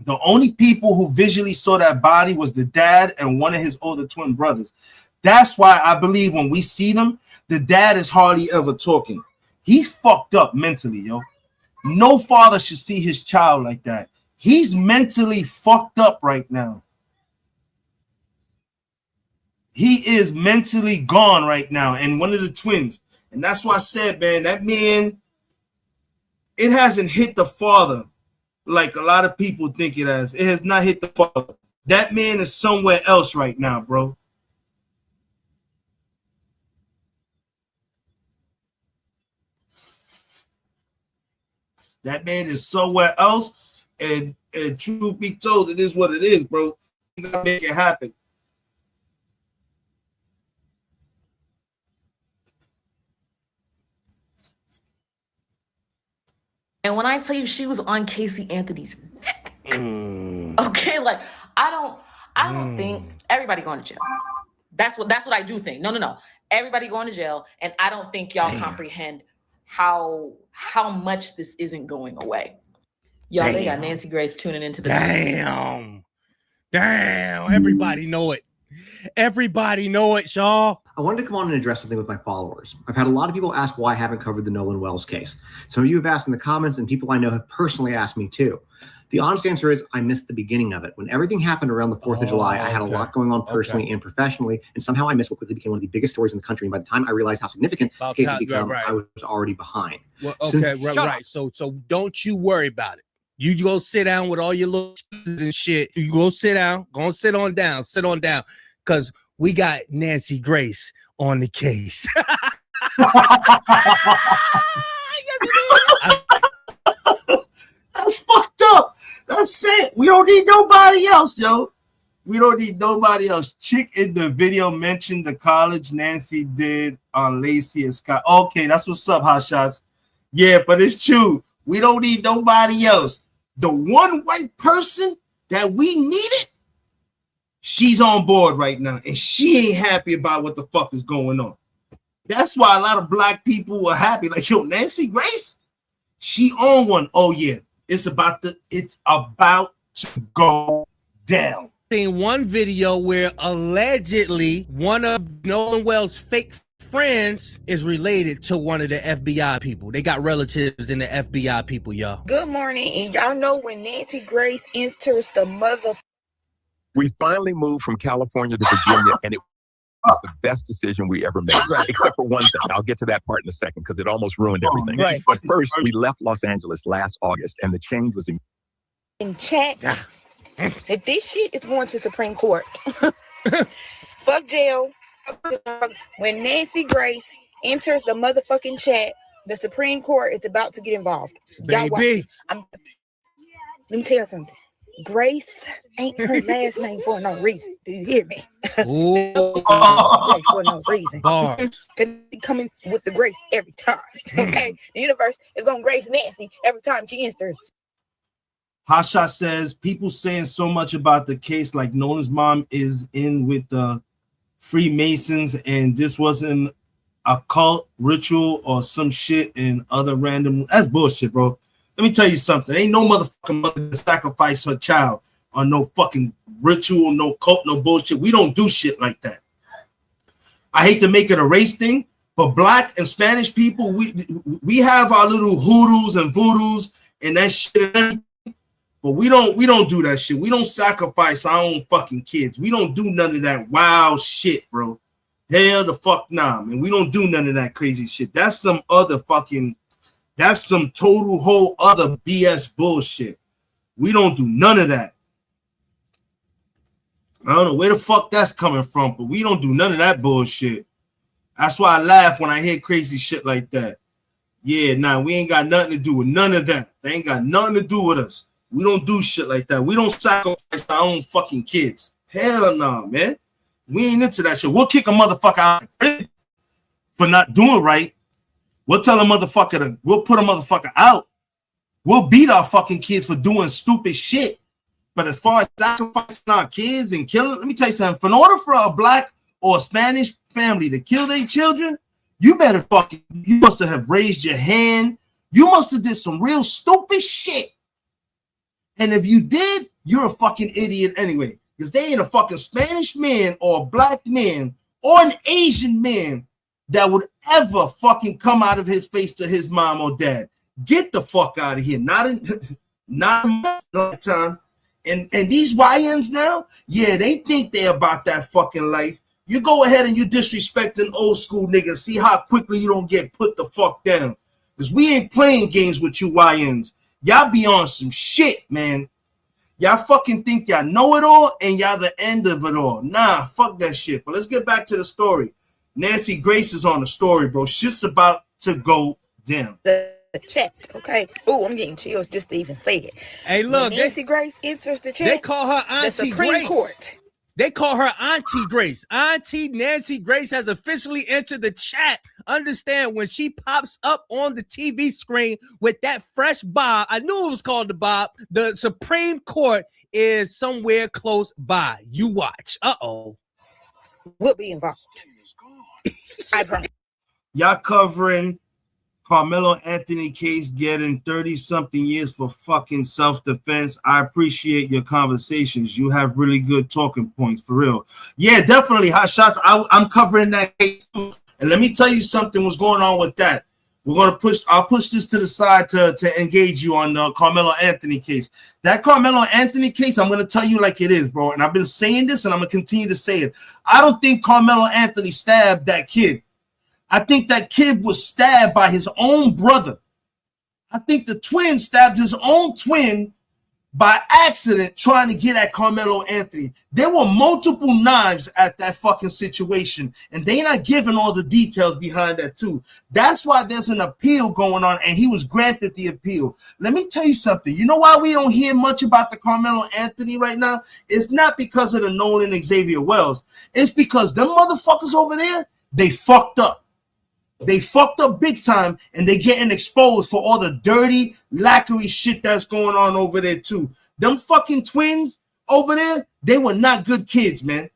The only people who visually saw that body was the dad and one of his older twin brothers. That's why I believe when we see them, the dad is hardly ever talking. He's fucked up mentally, yo. No father should see his child like that. He's mentally fucked up right now. He is mentally gone right now. And one of the twins. And that's why I said, man, that man, it hasn't hit the father like a lot of people think it has. It has not hit the father. That man is somewhere else right now, bro. That man is somewhere else. And truth be told, it is what it is, bro. You gotta make it happen. And when I tell you she was on Casey Anthony's neck, okay, like I don't think everybody going to jail. That's what I do think. No. Everybody going to jail, and I don't think y'all comprehend how much this isn't going away. Y'all, they got Nancy Grace tuning into the Damn. Everybody know it. Everybody know it, Shaw. I wanted to come on and address something with my followers. I've had a lot of people ask why I haven't covered the Nolan Wells case. Some of you have asked in the comments, and people I know have personally asked me too. The honest answer is I missed the beginning of it. When everything happened around the 4th of July, I had a lot going on personally and professionally, and somehow I missed what quickly became one of the biggest stories in the country. And by the time I realized how significant the case had become, I was already behind. Well, okay, right. So don't you worry about it. You go sit down with all your little and shit. You go sit down. Go sit on down. Sit on down. Because we got Nancy Grace on the case. That's fucked up. That's it. We don't need nobody else, yo. We don't need nobody else. Chick in the video mentioned the college Nancy did on Lacey and Scott. Okay, that's what's up, Hot Shots. Yeah, but it's true. We don't need nobody else. The one white person that we needed, she's on board right now, and she ain't happy about what the fuck is going on. That's why a lot of black people are happy. Like, yo, Nancy Grace, she on one. Oh yeah, it's about to go down. Seen one video where allegedly one of Nolan Wells' fake friends is related to one of the FBI people. They got relatives in the FBI people, y'all. Good morning, and y'all know when Nancy Grace enters the mother. We finally moved from California to Virginia, and it was the best decision we ever made, except for one thing. I'll get to that part in a second because it almost ruined everything. Right. But first, we left Los Angeles last August, and the change was in chat that this shit is going to Supreme Court. Fuck jail. When Nancy Grace enters the motherfucking chat, the Supreme Court is about to get involved. Y'all watch. Let me tell you something. Grace ain't her last name for no reason. Do you hear me? For no reason. Coming with the grace every time. Okay, the universe is gonna grace Nancy every time she enters. Hasha says people saying so much about the case, like Nolan's mom is in with the Freemasons, and this wasn't a cult ritual or some shit and other random. That's bullshit, bro. Let me tell you something. Ain't no motherfucking mother to sacrifice her child on no fucking ritual, no cult, no bullshit. We don't do shit like that. I hate to make it a race thing, but black and Spanish people, we have our little hoodoos and voodoos and that shit. But we don't do that shit. We don't sacrifice our own fucking kids. We don't do none of that wild shit, bro. Hell the fuck nah, man. We don't do none of that crazy shit. That's some other fucking, that's some total whole other BS bullshit. We don't do none of that. I don't know where the fuck that's coming from, but we don't do none of that bullshit. That's why I laugh when I hear crazy shit like that. Yeah, nah, we ain't got nothing to do with none of that. They ain't got nothing to do with us. We don't do shit like that. We don't sacrifice our own fucking kids. Hell no, man. We ain't into that shit. We'll kick a motherfucker out for not doing right. We'll tell a motherfucker to, we'll put a motherfucker out. We'll beat our fucking kids for doing stupid shit. But as far as sacrificing our kids and killing, let me tell you something. In order for a black or a Spanish family to kill their children, you better fucking, you must have raised your hand. You must have did some real stupid shit. And if you did, you're a fucking idiot anyway. Because they ain't a fucking Spanish man or a black man or an Asian man that would ever fucking come out of his face to his mom or dad. Get the fuck out of here. Not in my lifetime. And these YNs now, yeah, they think they're about that fucking life. You go ahead and you disrespecting old school niggas. See how quickly you don't get put the fuck down. Because we ain't playing games with you YNs. Y'all be on some shit, man. Y'all fucking think y'all know it all and y'all the end of it all. Nah, fuck that shit. But let's get back to the story. Nancy Grace is on the story, bro. Shit's about to go down. The chat, okay? Oh, I'm getting chills just to even say it. Hey, look, when Nancy Grace enters the chat. They call her Auntie the Supreme Grace. Court. They call her Auntie Grace. Auntie Nancy Grace has officially entered the chat. Understand, when she pops up on the TV screen with that fresh bob, I knew it was called the bob. The Supreme Court is somewhere close by. You watch. Uh-oh. We'll be involved. I promise. Y'all covering Carmelo Anthony case getting 30-something years for fucking self-defense. I appreciate your conversations. You have really good talking points, for real. Yeah, definitely. Hot shots. I'm covering that case too. And let me tell you something what's going on with that. I'll push this to the side to engage you on the Carmelo Anthony case. That Carmelo Anthony case, I'm going to tell you like it is, bro. And I've been saying this and I'm going to continue to say it. I don't think Carmelo Anthony stabbed that kid. I think that kid was stabbed by his own brother. I think the twin stabbed his own twin by accident trying to get at Carmelo Anthony. There were multiple knives at that fucking situation, and they're not giving all the details behind that too. That's why there's an appeal going on, and he was granted the appeal. Let me tell you something. You know why we don't hear much about the Carmelo Anthony right now? It's not because of the Nolan and Xavier Wells. It's because them motherfuckers over there, they fucked up. They fucked up big time, and they getting exposed for all the dirty, lacquery shit that's going on over there too. Them fucking twins over there, they were not good kids, man.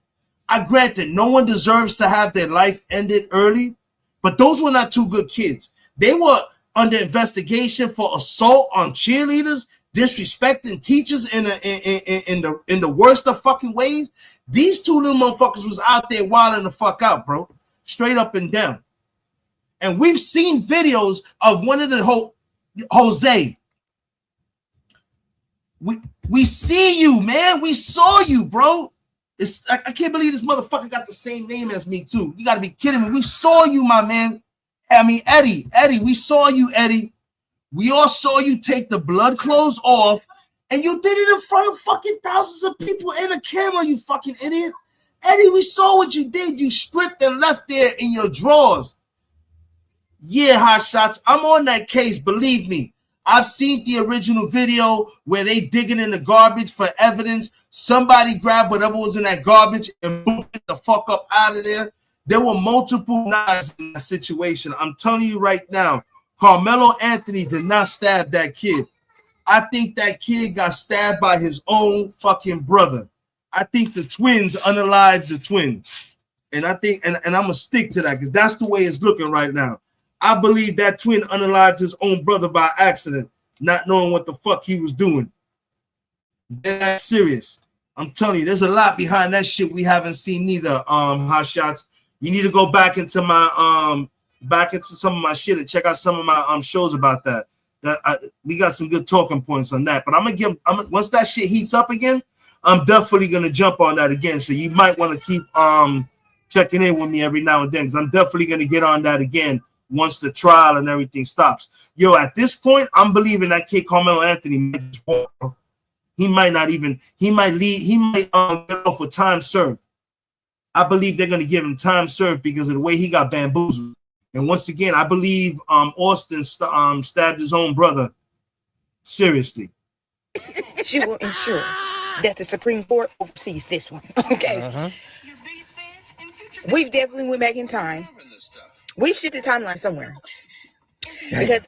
I grant that no one deserves to have their life ended early, but those were not two good kids. They were under investigation for assault on cheerleaders, disrespecting teachers in the worst of fucking ways. These two little motherfuckers was out there wilding the fuck out, bro. Straight up and down. And we've seen videos of one of the Jose. We see you, man. We saw you, bro. I can't believe this motherfucker got the same name as me, too. You got to be kidding me. We saw you, my man. I mean, Eddie, we saw you, Eddie. We all saw you take the blood clothes off, and you did it in front of fucking thousands of people in a camera, you fucking idiot. Eddie, we saw what you did. You stripped and left there in your drawers. Yeah, hot shots. I'm on that case. Believe me. I've seen the original video where they digging in the garbage for evidence. Somebody grabbed whatever was in that garbage and moved it the fuck up out of there. There were multiple knives in that situation. I'm telling you right now, Carmelo Anthony did not stab that kid. I think that kid got stabbed by his own fucking brother. I think the twins unalived the twins. And I think, and I'm going to stick to that because that's the way it's looking right now. I believe that twin unalived his own brother by accident, not knowing what the fuck he was doing. That's serious. I'm telling you, there's a lot behind that shit we haven't seen neither. Hot shots. You need to go back into my some of my shit and check out some of my shows about that. We got some good talking points on that. But once that shit heats up again, I'm definitely gonna jump on that again. So you might want to keep checking in with me every now and then, because I'm definitely gonna get on that again once the trial and everything stops. Yo, at this point, I'm believing that kid Carmelo Anthony might walk, bro. He might get off with time served. I believe they're going to give him time served because of the way he got bamboozled. And once again, I believe Austin stabbed his own brother. Seriously. She will ensure that the Supreme Court oversees this one. Okay. We've definitely went back in time. We should the timeline somewhere. Because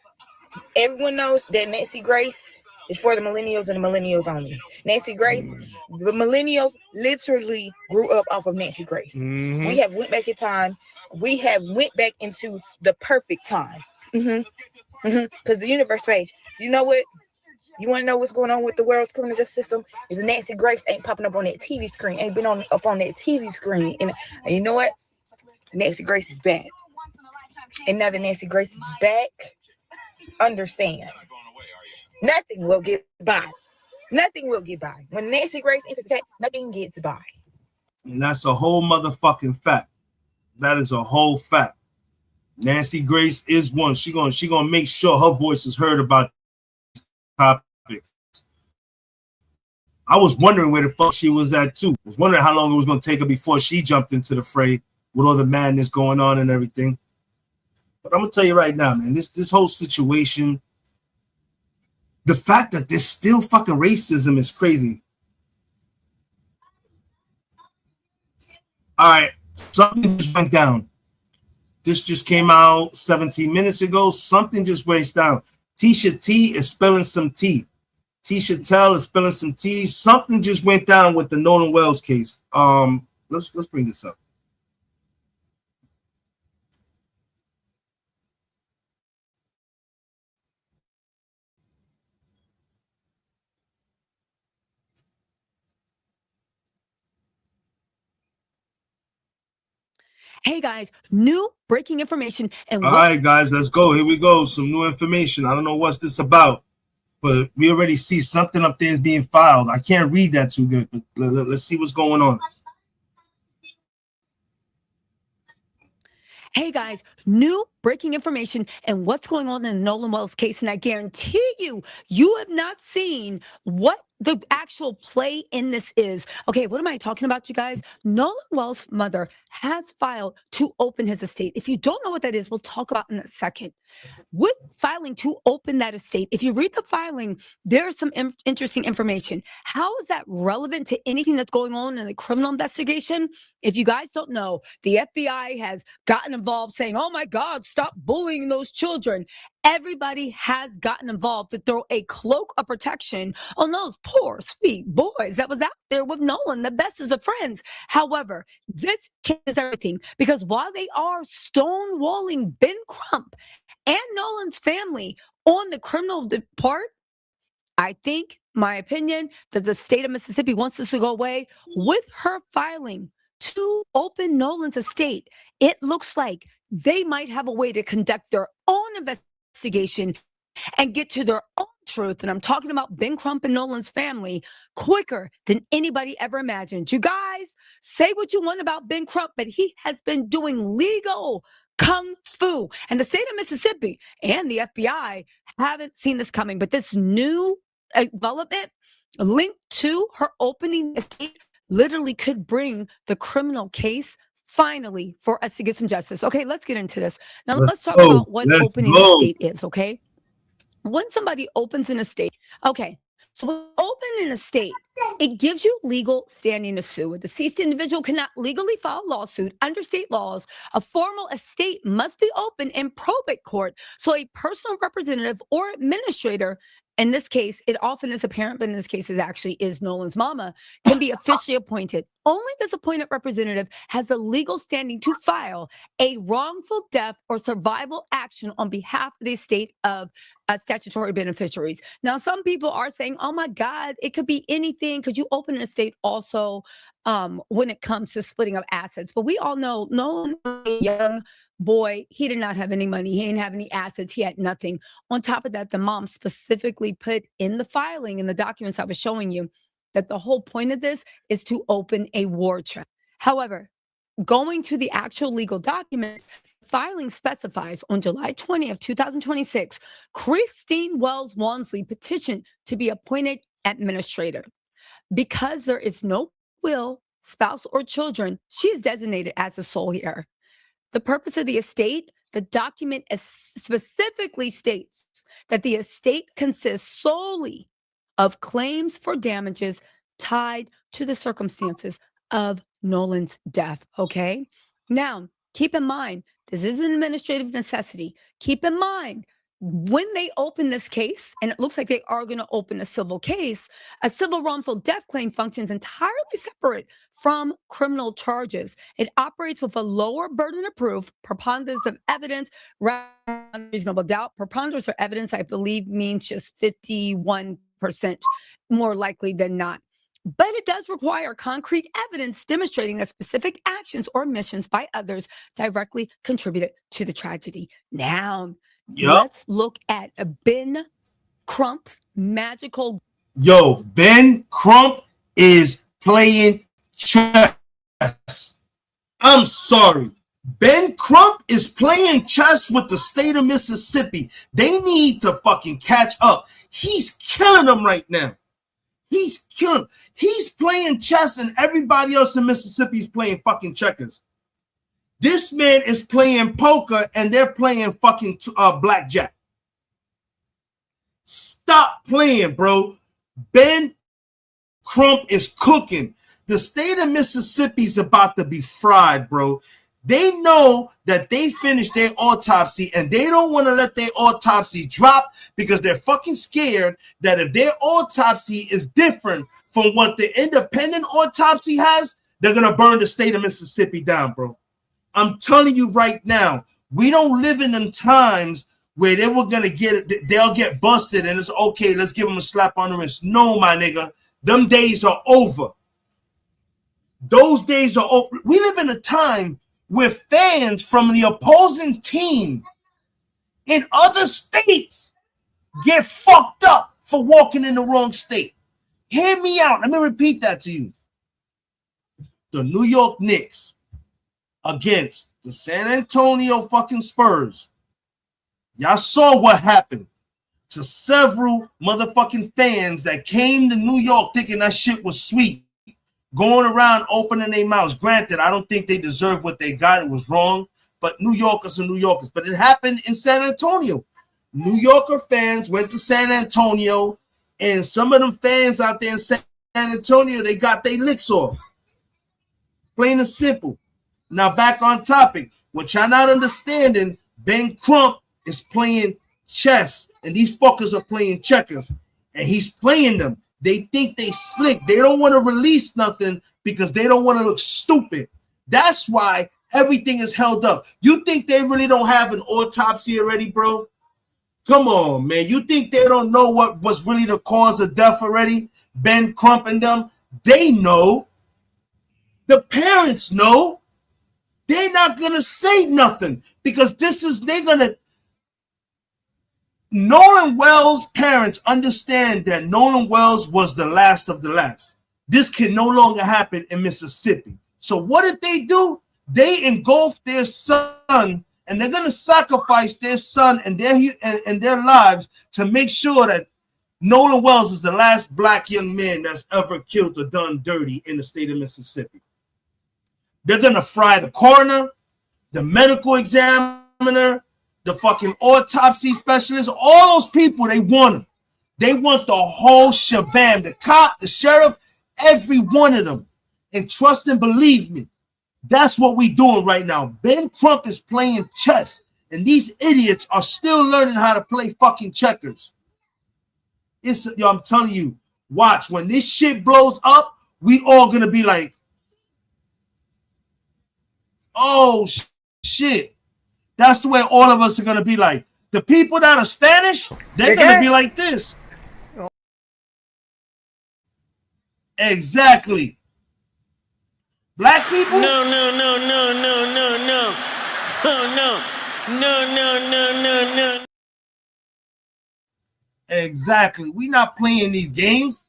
everyone knows that Nancy Grace is for the millennials and the millennials only. Nancy Grace, the millennials literally grew up off of Nancy Grace. We have went back in time. We have went back into the perfect time. Because the universe say, you know what? You want to know what's going on with the world's criminal justice system? Is Nancy Grace ain't popping up on that TV screen, ain't been up on that TV screen. And you know what? Nancy Grace is back. And now that Nancy Grace is back, understand, nothing will get by. Nothing will get by. When Nancy Grace enters the chat, nothing gets by. And that's a whole motherfucking fact. That is a whole fact. Nancy Grace is one. She gonna make sure her voice is heard about this topic. I was wondering where the fuck she was at too. I was wondering how long it was gonna take her before she jumped into the fray with all the madness going on and everything. But I'm gonna tell you right now, man, this whole situation, the fact that there's still fucking racism is crazy. All right, something just went down. This just came out 17 minutes ago. Something just went down. Tisha T is spilling some tea. Tisha Tell is spilling some tea. Something just went down with the Nolan Wells case. Let's bring this up. Hey guys, new breaking information. And all right, guys, let's go. Here we go. Some new information. I don't know what's this about, but we already see something up there is being filed. I can't read that too good, but let's see what's going on. Hey guys, new breaking information and what's going on in the Nolan Wells case. And I guarantee you have not seen what the actual play in this is. Okay, what am I talking about, you guys? Nolan Wells' mother has filed to open his estate. If you don't know what that is, we'll talk about in a second. With filing to open that estate, if you read the filing, there's some interesting information. How is that relevant to anything that's going on in the criminal investigation? If you guys don't know, the FBI has gotten involved saying, oh my God, stop bullying those children. Everybody has gotten involved to throw a cloak of protection on those poor, sweet boys that was out there with Nolan, the bestest of friends. However, this changes everything because while they are stonewalling Ben Crump and Nolan's family on the criminal part, I think, my opinion, that the state of Mississippi wants this to go away. With her filing to open Nolan's estate, it looks like they might have a way to conduct their own investigation and get to their own truth. And I'm talking about Ben Crump and Nolan's family quicker than anybody ever imagined. You guys say what you want about Ben Crump, but he has been doing legal kung fu. And the state of Mississippi and the FBI haven't seen this coming. But this new development linked to her opening estate literally could bring the criminal case finally for us to get some justice. Okay, let's get into this. Now, let's talk about what opening an estate is, okay? When somebody opens an estate, okay, so when you open an estate, it gives you legal standing to sue. A deceased individual cannot legally file a lawsuit under state laws. A formal estate must be open in probate court. So a personal representative or administrator, in this case, it often is a parent, but in this case, it actually is Nolan's mama, can be officially appointed. Only this appointed representative has the legal standing to file a wrongful death or survival action on behalf of the estate of statutory beneficiaries. Now, some people are saying, oh my God, it could be anything because you open an estate also when it comes to splitting of assets. But we all know Nolan, a young boy, he did not have any money. He didn't have any assets. He had nothing. On top of that, the mom specifically put in the filing, in the documents I was showing you, that the whole point of this is to open a war chest. However, going to the actual legal documents, filing specifies on July 20th, 2026, Christine Wells Wansley petitioned to be appointed administrator. Because there is no will spouse, or children, she is designated as the sole heir. The purpose of the estate, the document specifically states that the estate consists solely of claims for damages tied to the circumstances of Nolan's death, okay? Now, keep in mind, this is an administrative necessity. Keep in mind, when they open this case, and it looks like they are going to open a civil case, a civil wrongful death claim functions entirely separate from criminal charges. It operates with a lower burden of proof, preponderance of evidence, reasonable doubt. Preponderance of evidence, I believe, means just 51% more likely than not. But it does require concrete evidence demonstrating that specific actions or omissions by others directly contributed to the tragedy. Now, let's look at Ben Crump's magical. Yo, Ben Crump is playing chess. I'm sorry. Ben Crump is playing chess with the state of Mississippi. They need to fucking catch up. He's killing them right now. He's killing. He's playing chess and everybody else in Mississippi is playing fucking checkers. This man is playing poker and they're playing fucking blackjack. Stop playing, bro. Ben Crump is cooking. The state of Mississippi is about to be fried, bro. They know that they finished their autopsy and they don't want to let their autopsy drop because they're fucking scared that if their autopsy is different from what the independent autopsy has, they're going to burn the state of Mississippi down, bro. I'm telling you right now, we don't live in them times where they were going to they'll get busted and it's okay, let's give them a slap on the wrist. No, my nigga, them days are over. Those days are over. We live in a time where fans from the opposing team in other states get fucked up for walking in the wrong state. Hear me out. Let me repeat that to you. The New York Knicks against the San Antonio fucking Spurs. Y'all saw what happened to several motherfucking fans that came to New York thinking that shit was sweet, going around opening their mouths. Granted, I don't think they deserve what they got. It was wrong, but New Yorkers are New Yorkers. But it happened in San Antonio. New Yorker fans went to San Antonio, and some of them fans out there in San Antonio, they got their licks off. Plain and simple. Now back on topic. What y'all not understanding, Ben Crump is playing chess, and these fuckers are playing checkers, and he's playing them. They think they slick. They don't want to release nothing because they don't want to look stupid. That's why everything is held up. You think they really don't have an autopsy already, bro? Come on, man. You think they don't know what was really the cause of death already? Ben Crump and them, they know. The parents know. They're not going to say nothing because they're going to. Nolan Wells' parents understand that Nolan Wells was the last of the last. This can no longer happen in Mississippi. So what did they do? They engulfed their son, and they're going to sacrifice their son and their lives to make sure that Nolan Wells is the last black young man that's ever killed or done dirty in the state of Mississippi. They're going to fry the coroner, the medical examiner, the fucking autopsy specialist, all those people, they want them. They want the whole shebang, the cop, the sheriff, every one of them. And trust and believe me, that's what we doing right now. Ben Crump is playing chess, and these idiots are still learning how to play fucking checkers. I'm telling you, watch, when this shit blows up, we all gonna be like, oh, shit. That's the way all of us are going to be like. The people that are Spanish, they're going to be like this. Exactly. Black people? No. No. Exactly. We're not playing these games.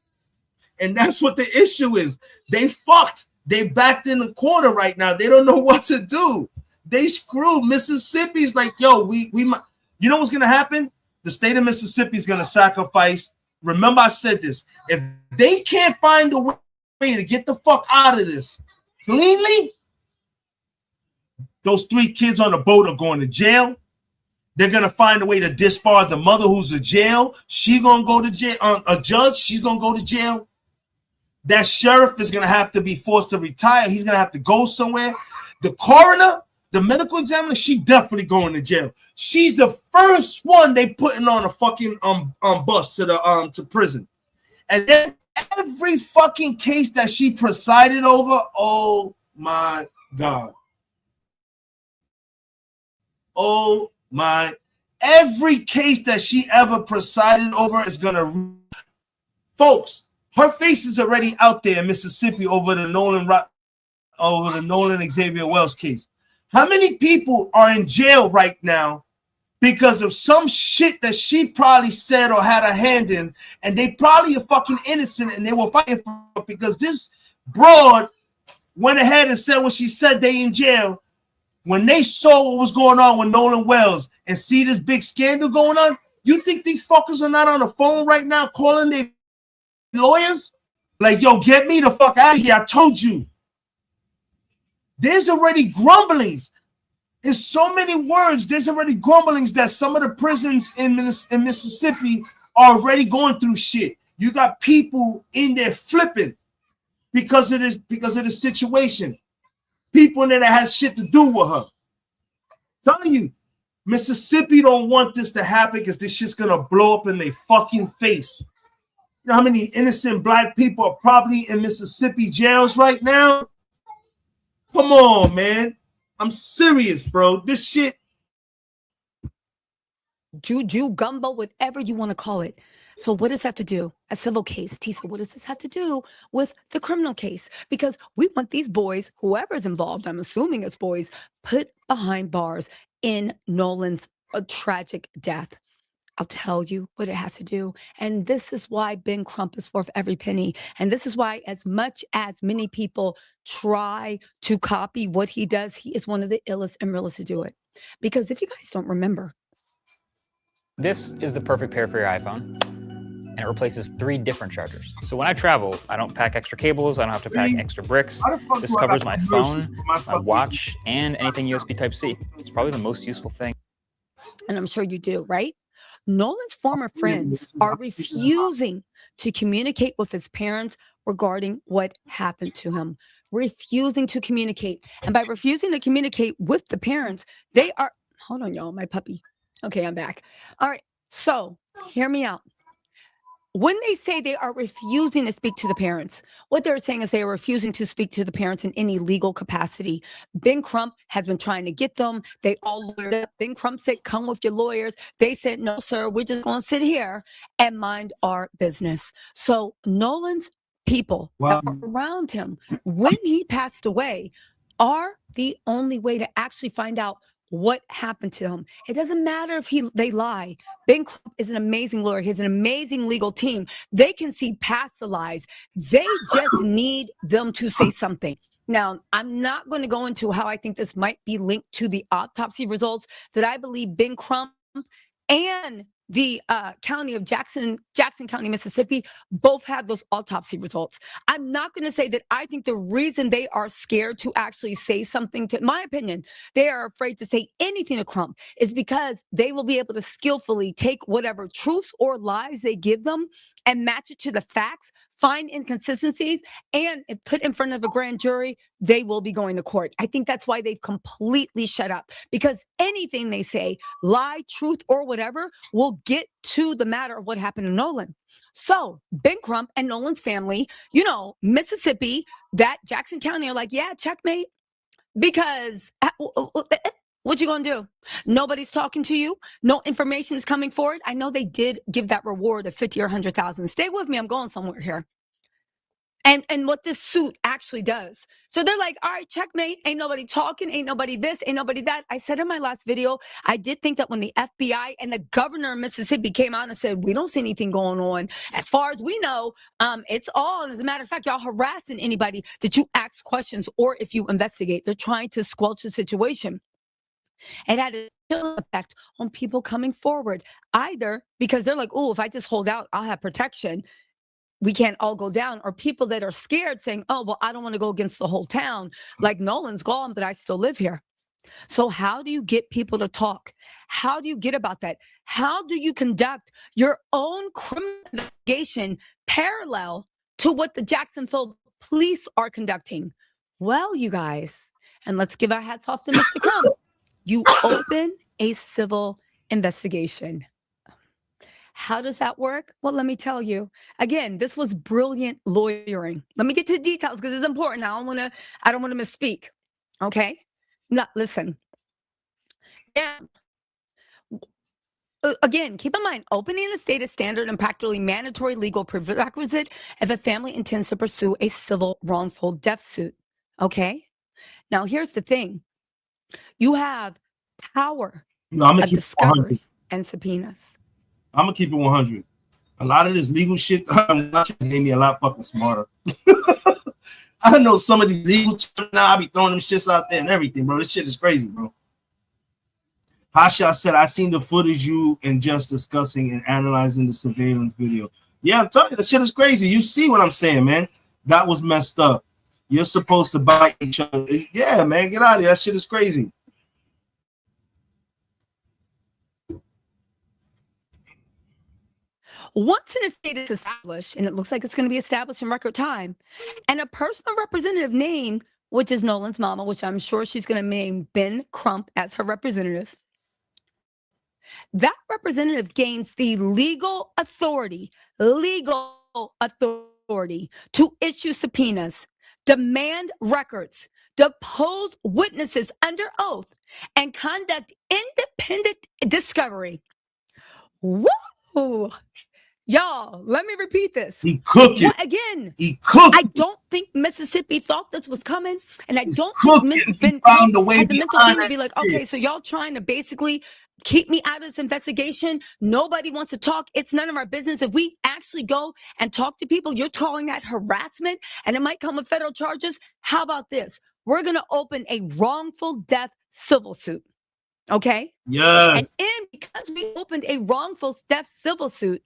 And that's what the issue is. They fucked. They backed in the corner right now. They don't know what to do. They screwed. Mississippi's like, yo, we you know what's gonna happen? The state of Mississippi is gonna sacrifice. Remember, I said this. If they can't find a way to get the fuck out of this cleanly, those 3 kids on the boat are going to jail. They're going to find a way to disbar the mother who's in jail. She's going to go to jail. A judge, she's going to go to jail. That sheriff is going to have to be forced to retire. He's going to have to go somewhere. The coroner, the medical examiner, she definitely going to jail. She's the first one they putting on a fucking bus to the to prison. And then every fucking case that she presided over, oh my God. Oh my, every case that she ever presided over is gonna, folks, her face is already out there in Mississippi over the Nolan Xavier Wells case. How many people are in jail right now because of some shit that she probably said or had a hand in, and they probably are fucking innocent and they were fighting for it because this broad went ahead and said what she said, they in jail. When they saw what was going on with Nolan Wells and see this big scandal going on, you think these fuckers are not on the phone right now calling their lawyers? Like, yo, get me the fuck out of here. I told you. There's already grumblings. In so many words, there's already grumblings that some of the prisons in Mississippi are already going through shit. You got people in there flipping because of this situation. People in there that has shit to do with her. I'm telling you, Mississippi don't want this to happen because this shit's gonna blow up in their fucking face. You know how many innocent black people are probably in Mississippi jails right now? Come on, man. I'm serious, bro. This shit. Juju, gumbo, whatever you want to call it. So what does that have to do? A civil case. Tisa, what does this have to do with the criminal case? Because we want these boys, whoever's involved, I'm assuming it's boys, put behind bars in Nolan's tragic death. I'll tell you what it has to do. And this is why Ben Crump is worth every penny. And this is why, as much as many people try to copy what he does, he is one of the illest and realest to do it. Because if you guys don't remember, this is the perfect pair for your iPhone, and it replaces 3 different chargers. So when I travel, I don't pack extra cables, I don't have to pack extra bricks. This covers my phone, my watch, and anything USB Type-C. It's probably the most useful thing. And I'm sure you do, right? Nolan's former friends are refusing to communicate with his parents regarding what happened to him. Refusing to communicate. And by refusing to communicate with the parents, they are, hold on, y'all, my puppy. Okay, I'm back. All right, so hear me out. When they say they are refusing to speak to the parents, what they're saying is they are refusing to speak to the parents in any legal capacity. Ben Crump has been trying to get them. They all lawyered up. Ben Crump said, come with your lawyers. They said, no, sir, we're just going to sit here and mind our business. So Nolan's people that were around him when he passed away are the only way to actually find out what happened to him. It doesn't matter if they lie. Ben Crump is an amazing lawyer. He has an amazing legal team. They can see past the lies. They just need them to say something. Now, I'm not going to go into how I think this might be linked to the autopsy results that I believe Ben Crump and the county of Jackson County, Mississippi, both had those autopsy results. I'm not going to say that I think the reason they are scared to actually say something, to my opinion, they are afraid to say anything to Crump, is because they will be able to skillfully take whatever truths or lies they give them and match it to the facts, find inconsistencies, and if put in front of a grand jury, they will be going to court. I think that's why they've completely shut up, because anything they say, lie, truth, or whatever, will get to the matter of what happened to Nolan. So Ben Crump and Nolan's family, you know, Mississippi, that Jackson County are like, yeah, checkmate, because what you gonna do? Nobody's talking to you. No information is coming forward. I know they did give that reward of 50 or 100,000. Stay with me. I'm going somewhere here. And what this suit actually does. So they're like, all right, checkmate. Ain't nobody talking. Ain't nobody this. Ain't nobody that. I said in my last video, I did think that when the FBI and the governor of Mississippi came out and said, we don't see anything going on. As far as we know, it's all, as a matter of fact, y'all harassing anybody that you ask questions or if you investigate. They're trying to squelch the situation. It had a chilling effect on people coming forward, either because they're like, oh, if I just hold out, I'll have protection. we can't all go down, or people that are scared saying, oh, well, I don't want to go against the whole town. Like Nolan's gone, but I still live here. So how do you get people to talk? How do you get about that? How do you conduct your own criminal investigation parallel to what the Jacksonville police are conducting? Well, you guys, and let's give our hats off to Mr. Crump. You open a civil investigation. How does that work? Well, let me tell you. Again, this was brilliant lawyering. Let me get to the details because it's important. I don't want to misspeak. Okay? Now, listen. Yeah. Again, keep in mind, opening a state is standard and practically mandatory legal prerequisite if a family intends to pursue a civil wrongful death suit. Okay? Now, here's the thing. You have power of discovery and subpoenas. I'm gonna keep it 100. A lot of this legal shit made me a lot fucking smarter. I know some of these legal terms now. I be throwing them shits out there and everything, bro. This shit is crazy, bro. Pasha said, I seen the footage you and just discussing and analyzing the surveillance video. Yeah, I'm telling you, the shit is crazy. You see what I'm saying, man? That was messed up. You're supposed to bite each other. Yeah, man, get out of here. That shit is crazy. Once an estate is established, and it looks like it's going to be established in record time, and a personal representative name, which is Nolan's mama, which I'm sure she's going to name Ben Crump as her representative, that representative gains the legal authority to issue subpoenas, demand records, depose witnesses under oath, and conduct independent discovery. Woo! Y'all, let me repeat this. He cooked it. Again, he cooked I don't think Mississippi thought this was coming, and I don't think Ben found the way had the mental behind game to be that like, shit. okay, so y'all trying to basically keep me out of this investigation. Nobody wants to talk. It's none of our business. If we actually go and talk to people, you're calling that harassment, and it might come with federal charges. How about this? We're going to open a wrongful death civil suit. Okay? Yes. And because we opened a wrongful death civil suit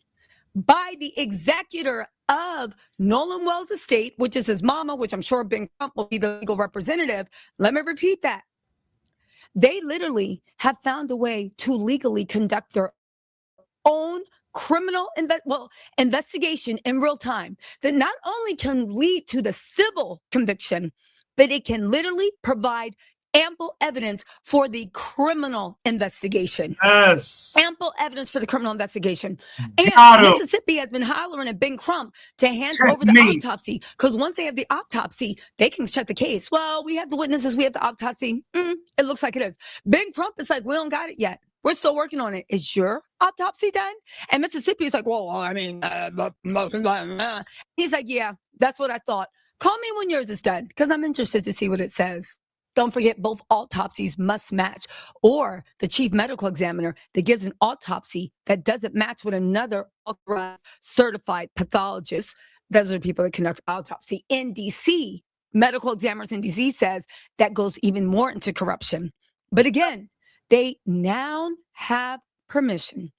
by the executor of Nolan Wells' estate, which is his mama, which I'm sure Ben Crump will be the legal representative. Let me repeat that. They literally have found a way to legally conduct their own criminal investigation in real time that not only can lead to the civil conviction, but it can literally provide ample evidence for the criminal investigation. Yes. Ample evidence for the criminal investigation. And Mississippi has been hollering at Ben Crump to hand over the autopsy, because once they have the autopsy, they can shut the case. Well, we have the witnesses, we have the autopsy. It looks like it is. Ben Crump is like, we don't got it yet. We're still working on it. Is your autopsy done? And Mississippi is like, well, I mean, he's like, yeah, that's what I thought. Call me when yours is done, because I'm interested to see what it says. Don't forget, both autopsies must match, or the chief medical examiner that gives an autopsy that doesn't match with another authorized certified pathologist. Those are the people that conduct autopsy. In DC, medical examiners in DC says that goes even more into corruption. But again, they now have permission.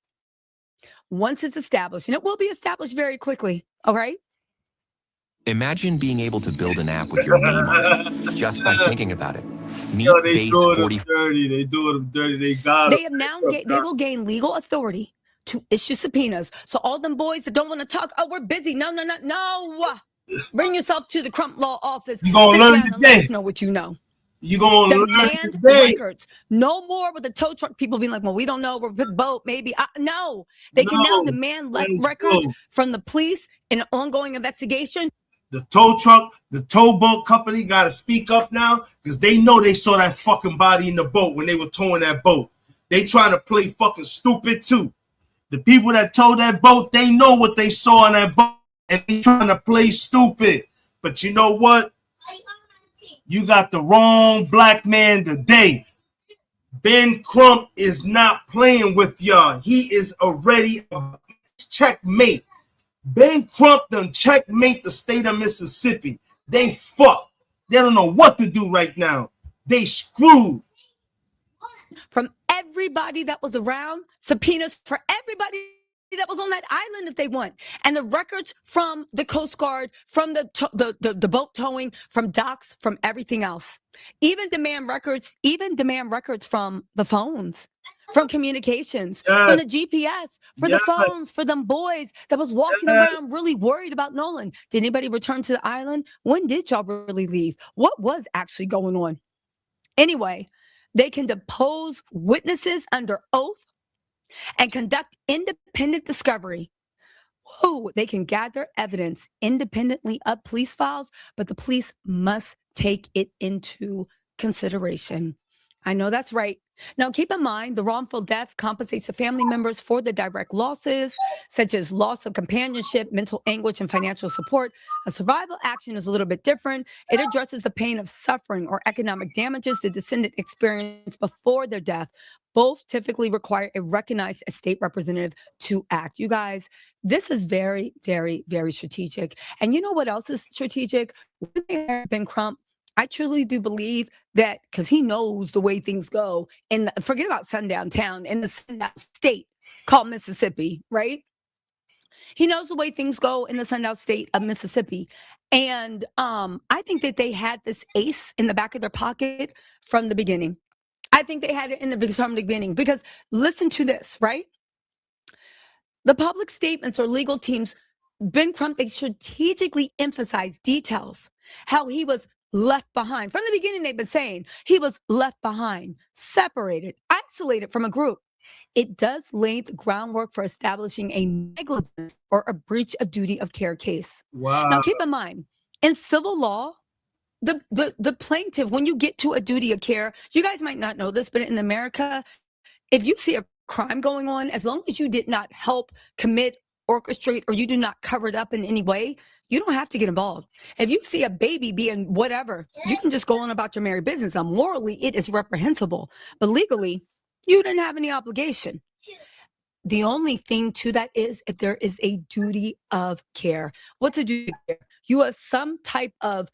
Once it's established, and it will be established very quickly, all right? Imagine being able to build an app with your name on it just by thinking about it. Meet They Base do 40. it dirty. They do it dirty. They got They have now they will gain legal authority to issue subpoenas. So all them boys that don't want to talk, oh, we're busy. No. Bring yourself to the Crump Law Office. You gonna Sit learn down and today. let us know what you know. You gonna demand records. No more with the tow truck people being like, well, we don't know. We're with the boat, maybe. No, they can now demand records from the police in an ongoing investigation. The tow truck, the towboat company got to speak up now, because they know they saw that fucking body in the boat when they were towing that boat. They trying to play fucking stupid too. The people that towed that boat, they know what they saw on that boat, and they trying to play stupid. But you know what? You got the wrong black man today. Ben Crump is not playing with y'all. He is already a checkmate. Ben Crump done checkmate the state of Mississippi. They fucked. They don't know what to do right now. They screwed. From everybody that was around, subpoenas for everybody that was on that island if they want. And the records from the Coast Guard, from the boat towing, from docks, from everything else. Even demand records from the phones, from communications, from the GPS, for the phones, for them boys that was walking around really worried about Nolan. Did anybody return to the island? When did y'all really leave? What was actually going on? Anyway, they can depose witnesses under oath and conduct independent discovery. Whoa, they can gather evidence independently of police files, but the police must take it into consideration. I know that's right. Now, keep in mind, the wrongful death compensates the family members for the direct losses, such as loss of companionship, mental anguish, and financial support. A survival action is a little bit different. It addresses the pain of suffering or economic damages the descendant experienced before their death. Both typically require a recognized estate representative to act. You guys, this is very, very, very strategic. And you know what else is strategic? Ben Crump, I truly do believe that, because he knows the way things go, and forget about sundown town, in the sundown state called Mississippi, right? He knows the way things go in the sundown state of Mississippi. And I think that they had this ace in the back of their pocket from the beginning. I think they had it in the beginning, because listen to this, right? The public statements or legal teams, Ben Crump, they strategically emphasize details, how he was left behind. From the beginning, they've been saying he was left behind, separated, isolated from a group. It does lay the groundwork for establishing a negligence or a breach of duty of care case. Wow. Now, keep in mind, in civil law, the plaintiff, when you get to a duty of care, you guys might not know this, but in America, if you see a crime going on, as long as you did not help commit, orchestrate, or you do not cover it up in any way, you don't have to get involved. If you see a baby being whatever, you can just go on about your merry business. Now, morally, it is reprehensible, but legally, you didn't have any obligation. The only thing to that is if there is a duty of care. What's a duty of care? You have some type of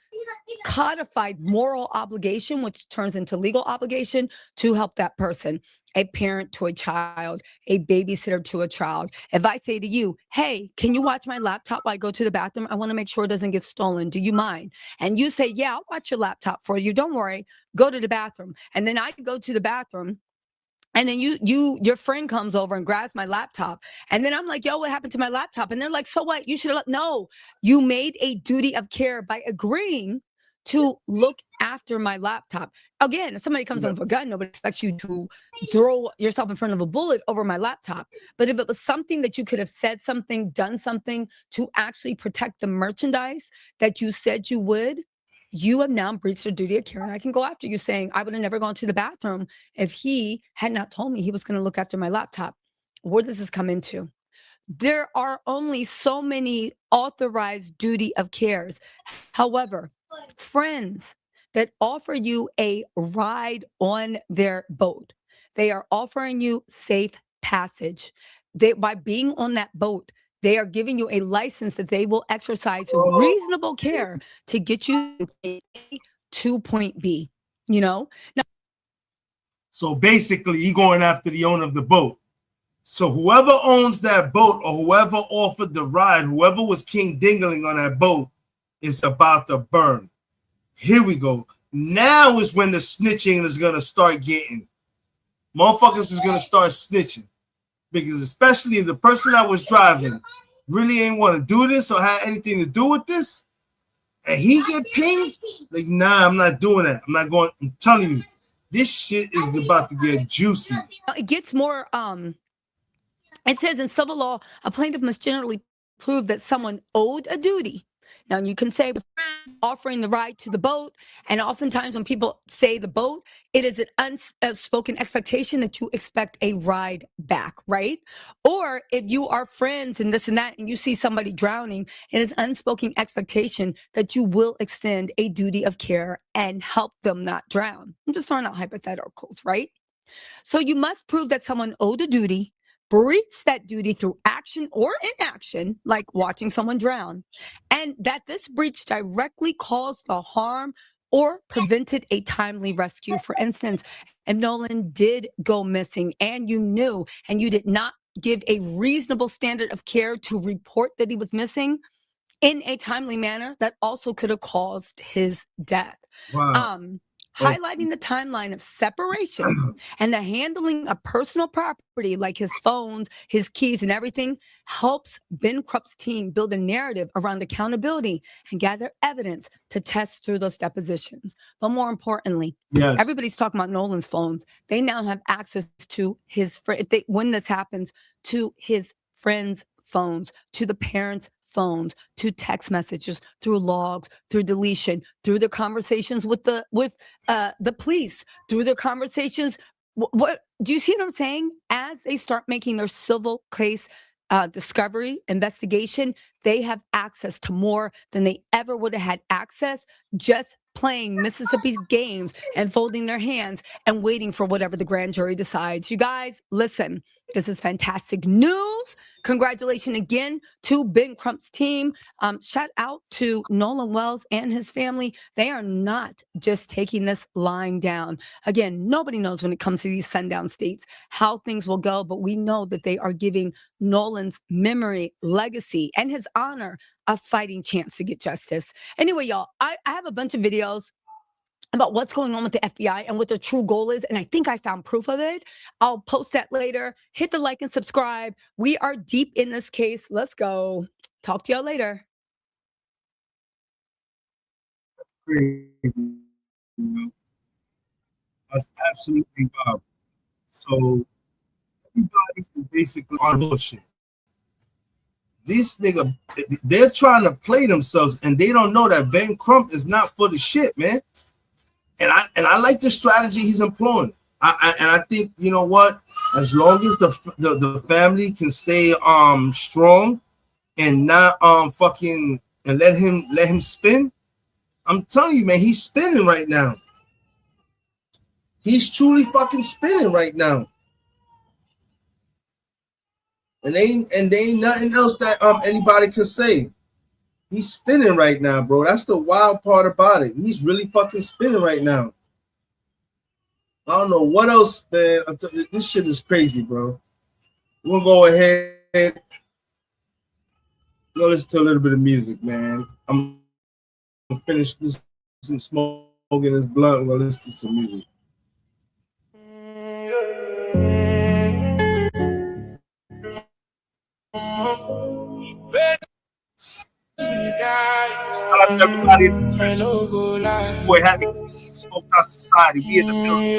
codified moral obligation, which turns into legal obligation, to help that person. A parent to a child, a babysitter to a child. If I say to you, hey, can you watch my laptop while I go to the bathroom? I want to make sure it doesn't get stolen. Do you mind? And you say, yeah, I'll watch your laptop for you. Don't worry. Go to the bathroom. And then I go to the bathroom. And then your friend comes over and grabs my laptop. And then I'm like, yo, what happened to my laptop? And they're like, so what? You should have, no, you made a duty of care by agreeing to look after my laptop. Again, if somebody comes in with a gun, nobody expects you to throw yourself in front of a bullet over my laptop. But if it was something that you could have said something, done something to actually protect the merchandise that you said you would, you have now breached a duty of care, and I can go after you saying, I would have never gone to the bathroom if he had not told me he was going to look after my laptop. Where does this come into? There are only so many authorized duty of cares. However, friends that offer you a ride on their boat, they are offering you safe passage. By being on that boat, they are giving you a license that they will exercise reasonable care to get you to point A to point B, you know? Now, so basically, he going after the owner of the boat. So whoever owns that boat or whoever offered the ride, whoever was king dingling on that boat, is about to burn. Here we go. Now is when the snitching is going to start getting. Motherfuckers is going to start snitching. Because especially if the person that was driving really ain't want to do this or had anything to do with this, and he get pinged, like, nah, I'm not doing that. I'm not going. I'm telling you, this shit is about to get juicy. it gets more, it says in civil law, a plaintiff must generally prove that someone owed a duty. Now, you can say offering the ride to the boat, and oftentimes when people say the boat, it is an unspoken expectation that you expect a ride back, right? Or if you are friends and this and that, and you see somebody drowning, it is unspoken expectation that you will extend a duty of care and help them not drown. I'm just throwing out hypotheticals, right? So you must prove that someone owed a duty, breached that duty through action or inaction, like watching someone drown, and that this breach directly caused the harm or prevented a timely rescue. For instance, if Nolan did go missing and you knew and you did not give a reasonable standard of care to report that he was missing in a timely manner that also could have caused his death. Wow. Highlighting the timeline of separation and the handling of personal property like his phones, his keys, and everything helps Ben Krupp's team build a narrative around accountability and gather evidence to test through those depositions. But more importantly, everybody's talking about Nolan's phones. They now have access to his when this happens, to his friends' phones, to the parents' phones, to text messages, through logs, through deletion, through their conversations with the police, through their conversations. What do you see what I'm saying? As they start making their civil case discovery investigation, they have access to more than they ever would have had access just playing Mississippi's games and folding their hands and waiting for whatever the grand jury decides. You guys, listen, this is fantastic news. Congratulations again to Ben Krupp's team. Shout out to Nolan Wells and his family. They are not just taking this lying down. Again, nobody knows when it comes to these sundown states how things will go, but we know that they are giving Nolan's memory, legacy, and his honor a fighting chance to get justice. Anyway, y'all, I have a bunch of videos about what's going on with the FBI and what their true goal is. And I think I found proof of it. I'll post that later. Hit the like and subscribe. We are deep in this case. Let's go. Talk to y'all later. That's absolutely wild. So everybody is basically on bullshit. This nigga, they're trying to play themselves, and they don't know that Ben Krupp is not for the shit, man. And I like the strategy he's employing. I think, you know what? As long as the family can stay strong and not fucking and let him spin. I'm telling you, man, he's spinning right now. He's truly fucking spinning right now. And there ain't nothing else that anybody can say. He's spinning right now, bro. That's the wild part about it. He's really fucking spinning right now. I don't know what else, man. This shit is crazy, bro. We're gonna go ahead. Go listen to a little bit of music, man. I'm gonna finish this and smoking this blunt while listening to some music. Shout out to everybody in the chat. This boy having smoked out society. We in the building.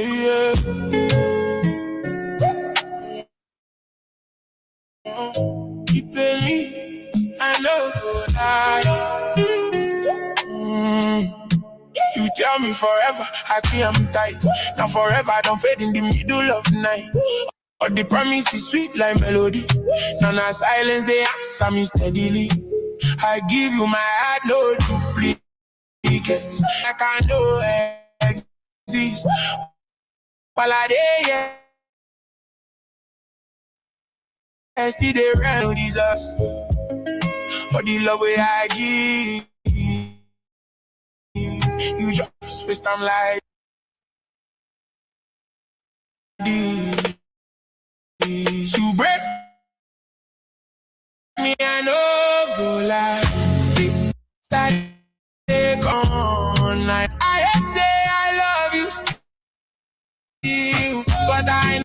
Keeping me, I know go lie. You tell me forever, happy I'm tight. Now forever, don't fade in the middle of the night. All the promise is sweet like melody. Now silence, they answer me steadily. I give you my heart, no duplicate. I can't know exist. While I there, yeah. Still they run with Jesus. For the love way I give, you just waste time like this. You break me, I know go like stick that take on night. I hate say I love you still, but I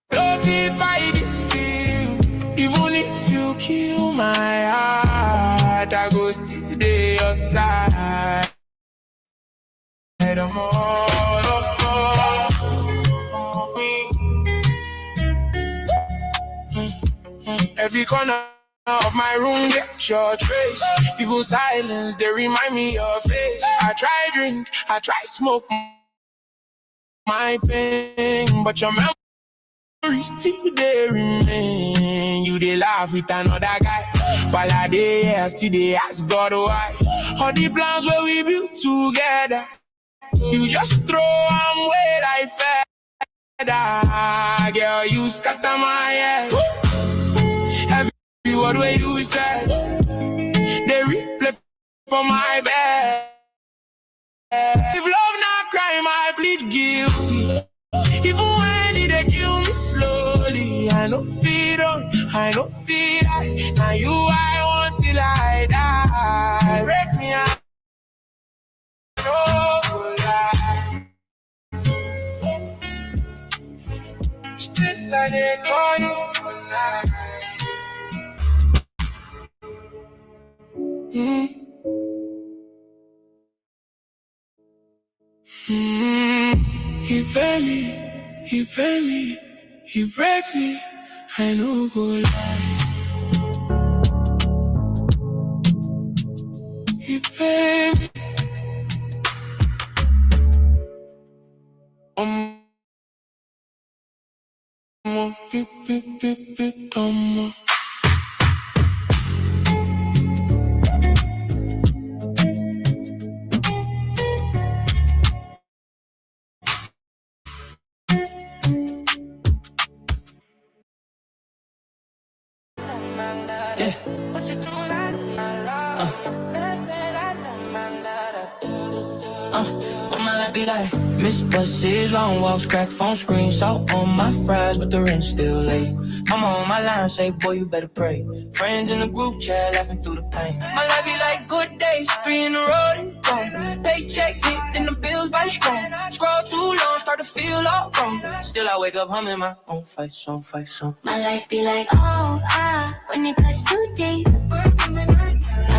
don't feel by this feel. Even if you kill my heart, I go still there your side. I'm every corner of my room get your trace. Evil silence, they remind me of your face. I try drink, I try smoke my pain, but your memories still they remain. You they laugh with another guy, while I dey still they ask God why. All the plans where we built together, you just throw them away like feather. Girl, you scatter my head. Every word where you said, they replay for my bed. If love not crime, I plead guilty. Even when they kill me slowly, I no feed on, I no feed I. Now you I want till I die. Break me up. Still I dey call you for night. He pay me, he break me, I no go lie. He pay me. Be like, miss buses, long walks, crack phone screens, salt on my fries, but the rent's still late. Mama on my line, say, boy, you better pray. Friends in the group chat, laughing through the pain. My life be like good days, 3 in a row and gone. Paycheck hit, then the bills by strong. Scroll too long, start to feel all wrong. Still I wake up humming my own fight song. My life be like, oh, when it cuts too deep. My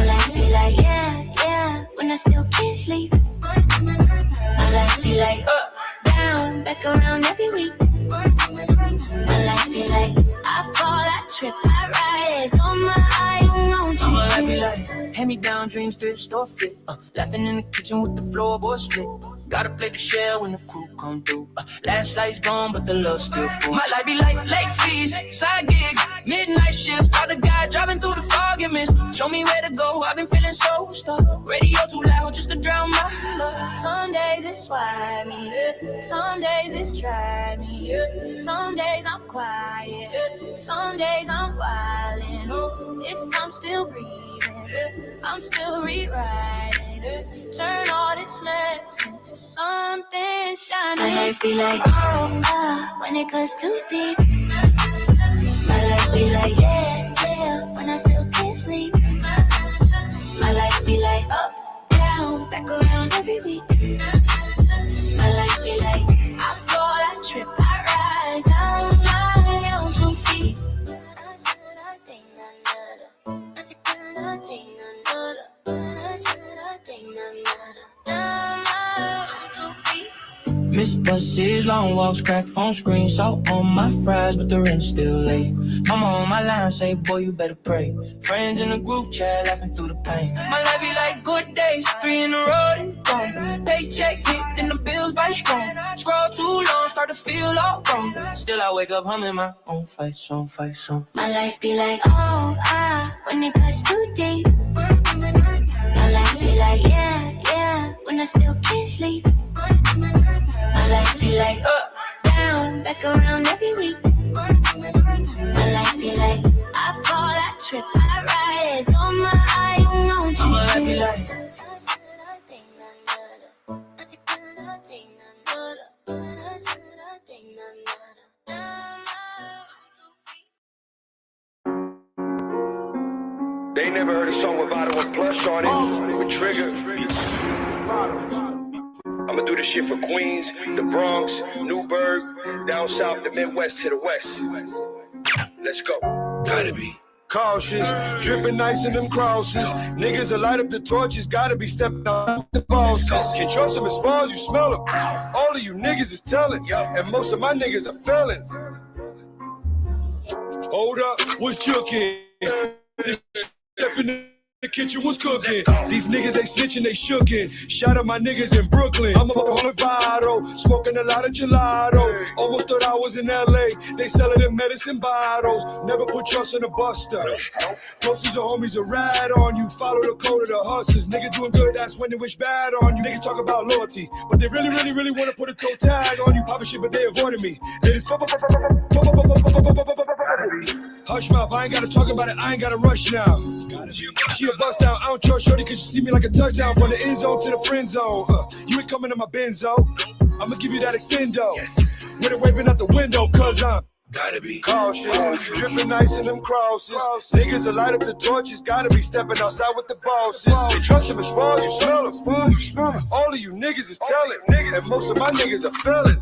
life be like, yeah, when I still can't sleep. My life be like up, down, back around every week. My life be like I fall, I trip, I rise on my eye on TV. My life be like hand me down dreams, thrift store fit. Laughing in the kitchen with the floorboard split. Gotta play the shell when the crew come through. Last light's gone, but the love's still full. My life be like late fees, side gigs, midnight shifts. All the guy driving through the fog and mist. Show me where to go, I've been feeling so stuck. Radio too loud just to drown my love. Some days it's why me, some days it's try me. Some days I'm quiet, some days I'm wildin'. If I'm still breathing, I'm still rewriting. Turn all this mess into something shiny. My life be like, oh, when it cuts too deep. My life be like, yeah, when I still can't sleep. My life be like, up, down, back around every week. My life be like, I fall, I trip, I rise on my own 2 feet. Miss buses, long walks, crack phone screens, salt on my fries, but the rent's still late. Mama on my line, say, boy, you better pray. Friends in the group chat, laughing through the pain. My life be like good days, 3 in a row and gone. Paycheck hit, then the bills by strong. Scroll too long, start to feel all wrong. Still I wake up humming my own fight song. My life be like, oh, when it cuts too deep. My life be like, yeah, when I still can't sleep. My life be like up, down, back around every week. My life be like I fall, I trip, I rise on my own TV. My life be like They never heard a song with Vado and Plush on it, with Trigger. I'ma do this shit for Queens, the Bronx, Newburgh, down south, the Midwest to the West. Let's go. Gotta be cautious, dripping nice in them crosses. Niggas will light up the torches, gotta be stepping out the bosses. Can't trust them as far as you smell them. All of you niggas is telling, and most of my niggas are felons. Hold up, what's juking? This step in the kitchen was cooking. These niggas, they snitching, they shookin'. Shout out my niggas in Brooklyn. I'm on the Vado, smoking a lot of gelato. Almost thought I was in LA. They sellin' them medicine bottles. Never put trust in a buster. Closest of homies a rat on you. Follow the code of the hustlers. Niggas doing good, that's when they wish bad on you. Niggas talk about loyalty, but they really wanna put a toe tag on you. Poppin' shit, but they avoided me. They just hush mouth, I ain't gotta talk about it, I ain't gotta rush now. She a bust down, I don't trust shorty cause she see me like a touchdown. From the end zone to the friend zone, you ain't coming to my Benzo. I'ma give you that extendo. With it waving out the window, cause I'm gotta be cautious, dripping nice in them crosses. Niggas will light up the torches, gotta be stepping outside with the bosses. They trust him as far as you smell it. All of you niggas is telling, and most of my niggas are feeling.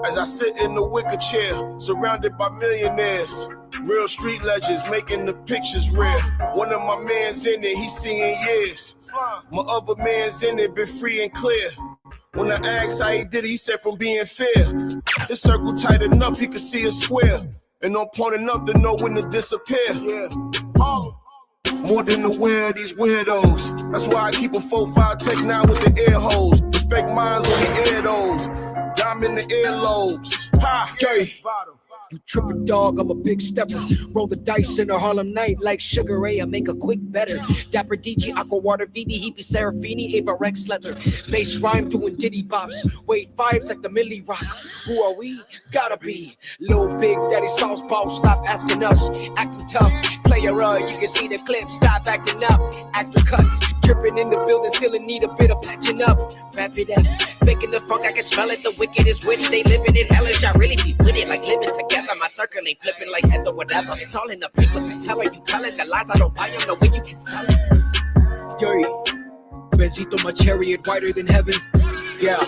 As I sit in the wicker chair, surrounded by millionaires, real street legends making the pictures rare. One of my mans in it, he's seeing years. My other man's in it, been free and clear. When I asked how he did it, he said from being fair. His circle tight enough, he could see a square. And on point enough to know when to disappear. Yeah. More than aware of these weirdos. That's why I keep a 4-5 Tech 9 with the air holes. Respect minds on the air those. Dime in the earlobes. Ha! Okay. You trippin' dog, I'm a big stepper. Roll the dice in a Harlem night like Sugar Ray, I make a quick better. Dapper DG, Aqua Water, VB, Heapy, Serafini, Ava Rex Leather. Bass rhyme doing diddy bops. Wave vibes like the Millie Rock. Who are we? Gotta be Lil Big Daddy Sauce Ball, stop asking us. Acting tough, player, you can see the clip. Stop acting up, actor cuts. Dripping in the building, still in need a bit of patching up. Wrap it up, faking the funk, I can smell it. The wicked is witty, they living it hellish. I really be with it, like living together. My circle ain't flipping like heads or whatever. It's all in the paper, the teller. You telling the lies, I don't buy them. The way you can sell it. Yo, Benzito, my chariot, whiter than heaven. Yeah,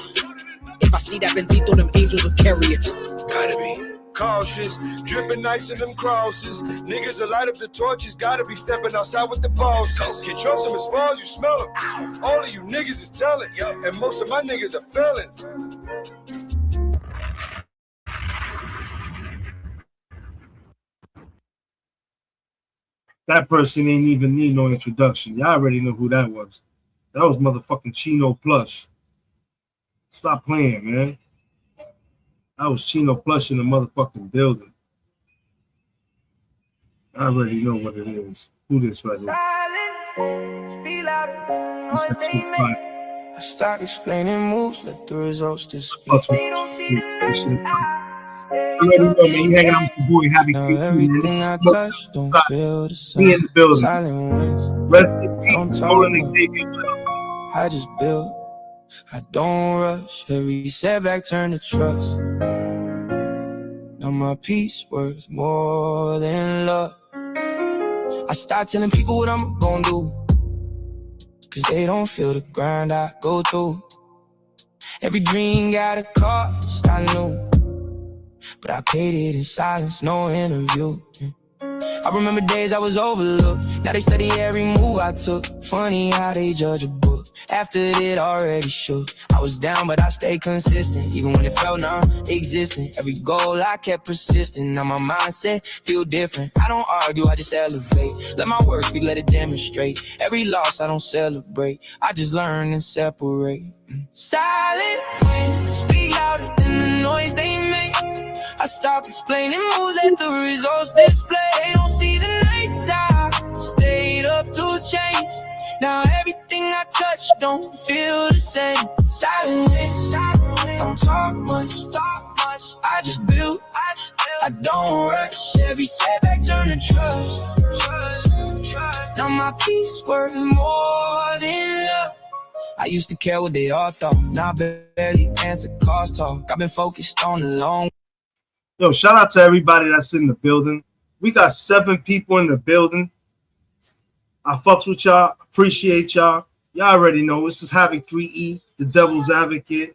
if I see that Benzito, them angels will carry it. Gotta be cautious, dripping nice in them crosses. Niggas will light up the torches, gotta be stepping outside with the bosses. Can't trust them as far as you smell them. All of you niggas is telling, and most of my niggas are feeling. That person ain't even need no introduction. Y'all already know who that was. That was motherfucking Chino Plush. Stop playing, man. That was Chino Plush in the motherfucking building. I already know what it is. Who this right here? I start explaining moves, let the results display. You already know, man. You hanging out with your boy, Happy TV, man. This is Smoke. We in the building. Rest in peace, Nolan, Xavier. I just build, I don't rush. Every setback turn to trust. Now my peace worth more than love. I start telling people what I'm gonna do, cause they don't feel the grind I go through. Every dream got a cost, I knew, but I paid it in silence, no interview. I remember days I was overlooked. Now they study every move I took. Funny how they judge a book after it already shook. I was down, but I stayed consistent, even when it felt non-existent. Every goal I kept persisting. Now my mindset feel different. I don't argue, I just elevate. Let my work speak, let it demonstrate. Every loss I don't celebrate, I just learn and separate. Silent winds speak louder than the noise they make. I stop explaining moves, let the results display. They don't see the nights I stayed up to change. Now everything I touch don't feel the same. Silent, don't talk much. I just build, I don't rush. Every setback turn to trust. Now my peace worth more than love. I used to care what they all thought. Now I barely answer calls talk. I've been focused on the long. Yo, shout out to everybody that's in the building. We got 7 people in the building. I fucks with y'all. Appreciate y'all. Y'all already know this is Havoc 3E, the Devil's Advocate,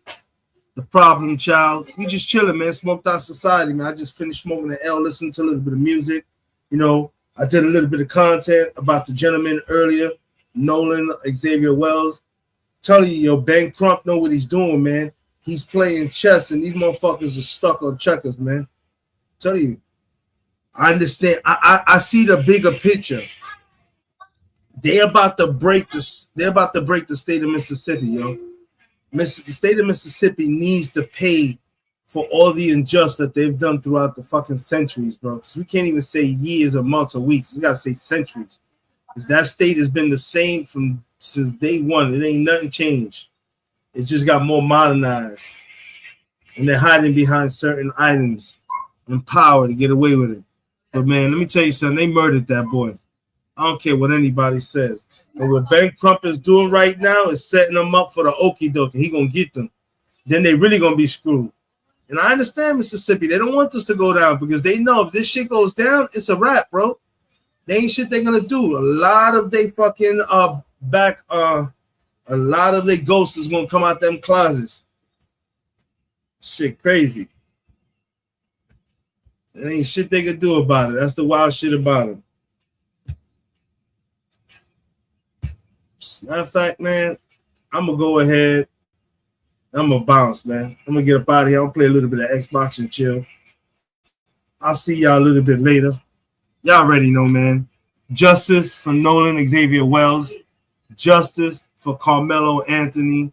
the Problem Child. We just chilling, man. Smoked Out Society, man. I just finished smoking the L, listening to a little bit of music. You know, I did a little bit of content about the gentleman earlier, Nolan, Xavier Wells. Telling you, yo, Ben Crump know what he's doing, man. He's playing chess, and these motherfuckers are stuck on checkers, man. Tell you, I understand. I see the bigger picture. They're about to break the state of Mississippi, yo. The state of Mississippi needs to pay for all the injustice that they've done throughout the fucking centuries, bro. Because we can't even say years or months or weeks. We gotta say centuries. Because that state has been the same since day one. It ain't nothing changed. It just got more modernized. And they're hiding behind certain items and power to get away with it. But man, let me tell you something. They murdered that boy. I don't care what anybody says. And what Ben Crump is doing right now is setting them up for the okie dokie. He gonna get them. Then they really gonna be screwed. And I understand Mississippi. They don't want this to go down because they know if this shit goes down, it's a wrap, bro. They ain't shit they're gonna do. A lot of they fucking a lot of their ghosts is gonna come out them closets. Shit crazy. There ain't shit they can do about it. That's the wild shit about it. Matter of fact, man, I'm gonna go ahead. I'm gonna bounce, man. I'm gonna get up out of here. I'm gonna play a little bit of Xbox and chill. I'll see y'all a little bit later. Y'all already know, man. Justice for Nolan, Xavier Wells. Justice for Carmelo Anthony.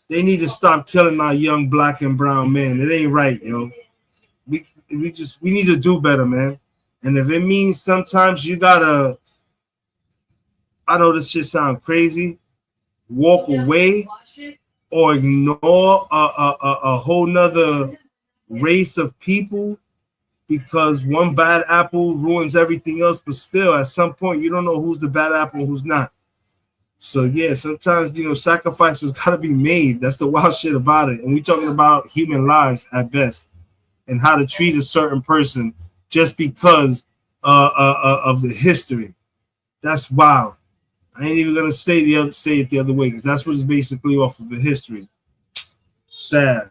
They need to stop killing our young black and brown men. It ain't right, yo. We need to do better, man. And if it means sometimes you gotta, I know this shit sound crazy, walk away or ignore a whole nother race of people because one bad apple ruins everything else, but still at some point you don't know who's the bad apple and who's not. So yeah, sometimes, you know, sacrifices gotta be made. That's the wild shit about it. And we're talking about human lives at best and how to treat a certain person just because of the history. That's wild. I ain't even gonna say it the other way because that's what it's basically off of the history. Sad.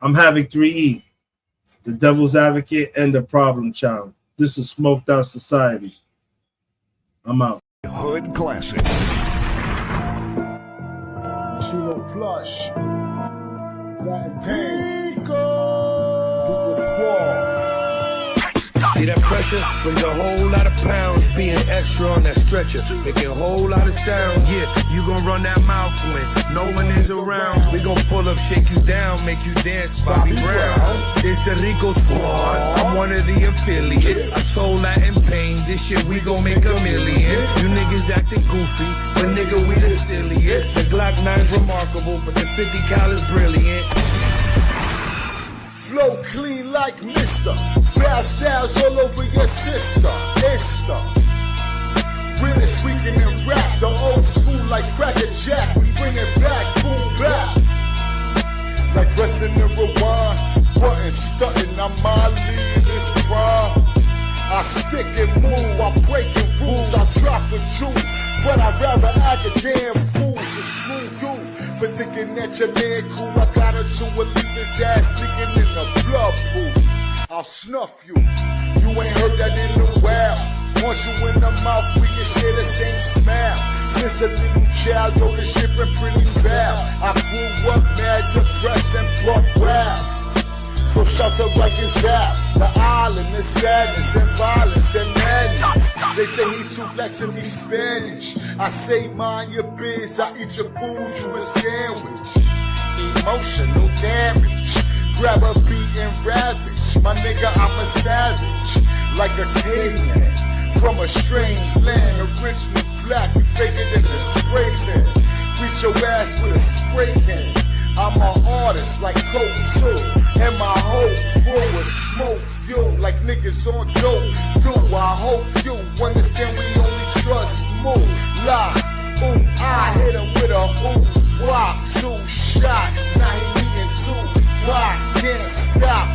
I'm having 3E, the devil's advocate and the problem child. This is Smoked Out Society. I'm out. Hood Classic. Chino Plush. Latin Pain. Pico Squall. See that pressure brings a whole lot of pounds. Being extra on that stretcher, making a whole lot of sound. Yeah, you gon' run that mouth when no one is around. We gon' pull up, shake you down, make you dance, Bobby Brown. It's the Rico Squad, I'm one of the affiliates. I told Latin Pain, this shit we gon' make $1 million. You niggas acting goofy, but nigga we the silliest. The Glock 9's remarkable, but the 50 cal is brilliant. Flow clean like Mister. Fast styles all over your sister. Mister. Realest weekend in rap. The old school like Cracker Jack. We bring it back, boom back. Like pressing the rewind. Button stunting, I'm Molly in this prime. I stick and move while breaking rules. I drop a Jew, but I'd rather act a damn fool. So screw you for thinking that your man cool. I got her to a leave his ass leaking in the blood pool. I'll snuff you. You ain't heard that in a while. Once you in the mouth, we can share the same smell. Since a little child, yo, the shit been pretty foul. I grew up mad, depressed, and buck wild. So shout out like it's out. The island is sadness and violence and madness. They say he too black to be Spanish. I say mind your biz, I eat your food, you a sandwich. Emotional damage. Grab a beat and ravage. My nigga, I'm a savage. Like a caveman from a strange land. Original black, we faker than a spray tan. Beat your ass with a spray can. I'm an artist like Coke too. And my whole crew will smoke you like niggas on dope. Do I hope you understand we only trust smooth. Lie, ooh, I hit him with a ooh, wop, 2 shots. Now he needing 2 pop, can't stop.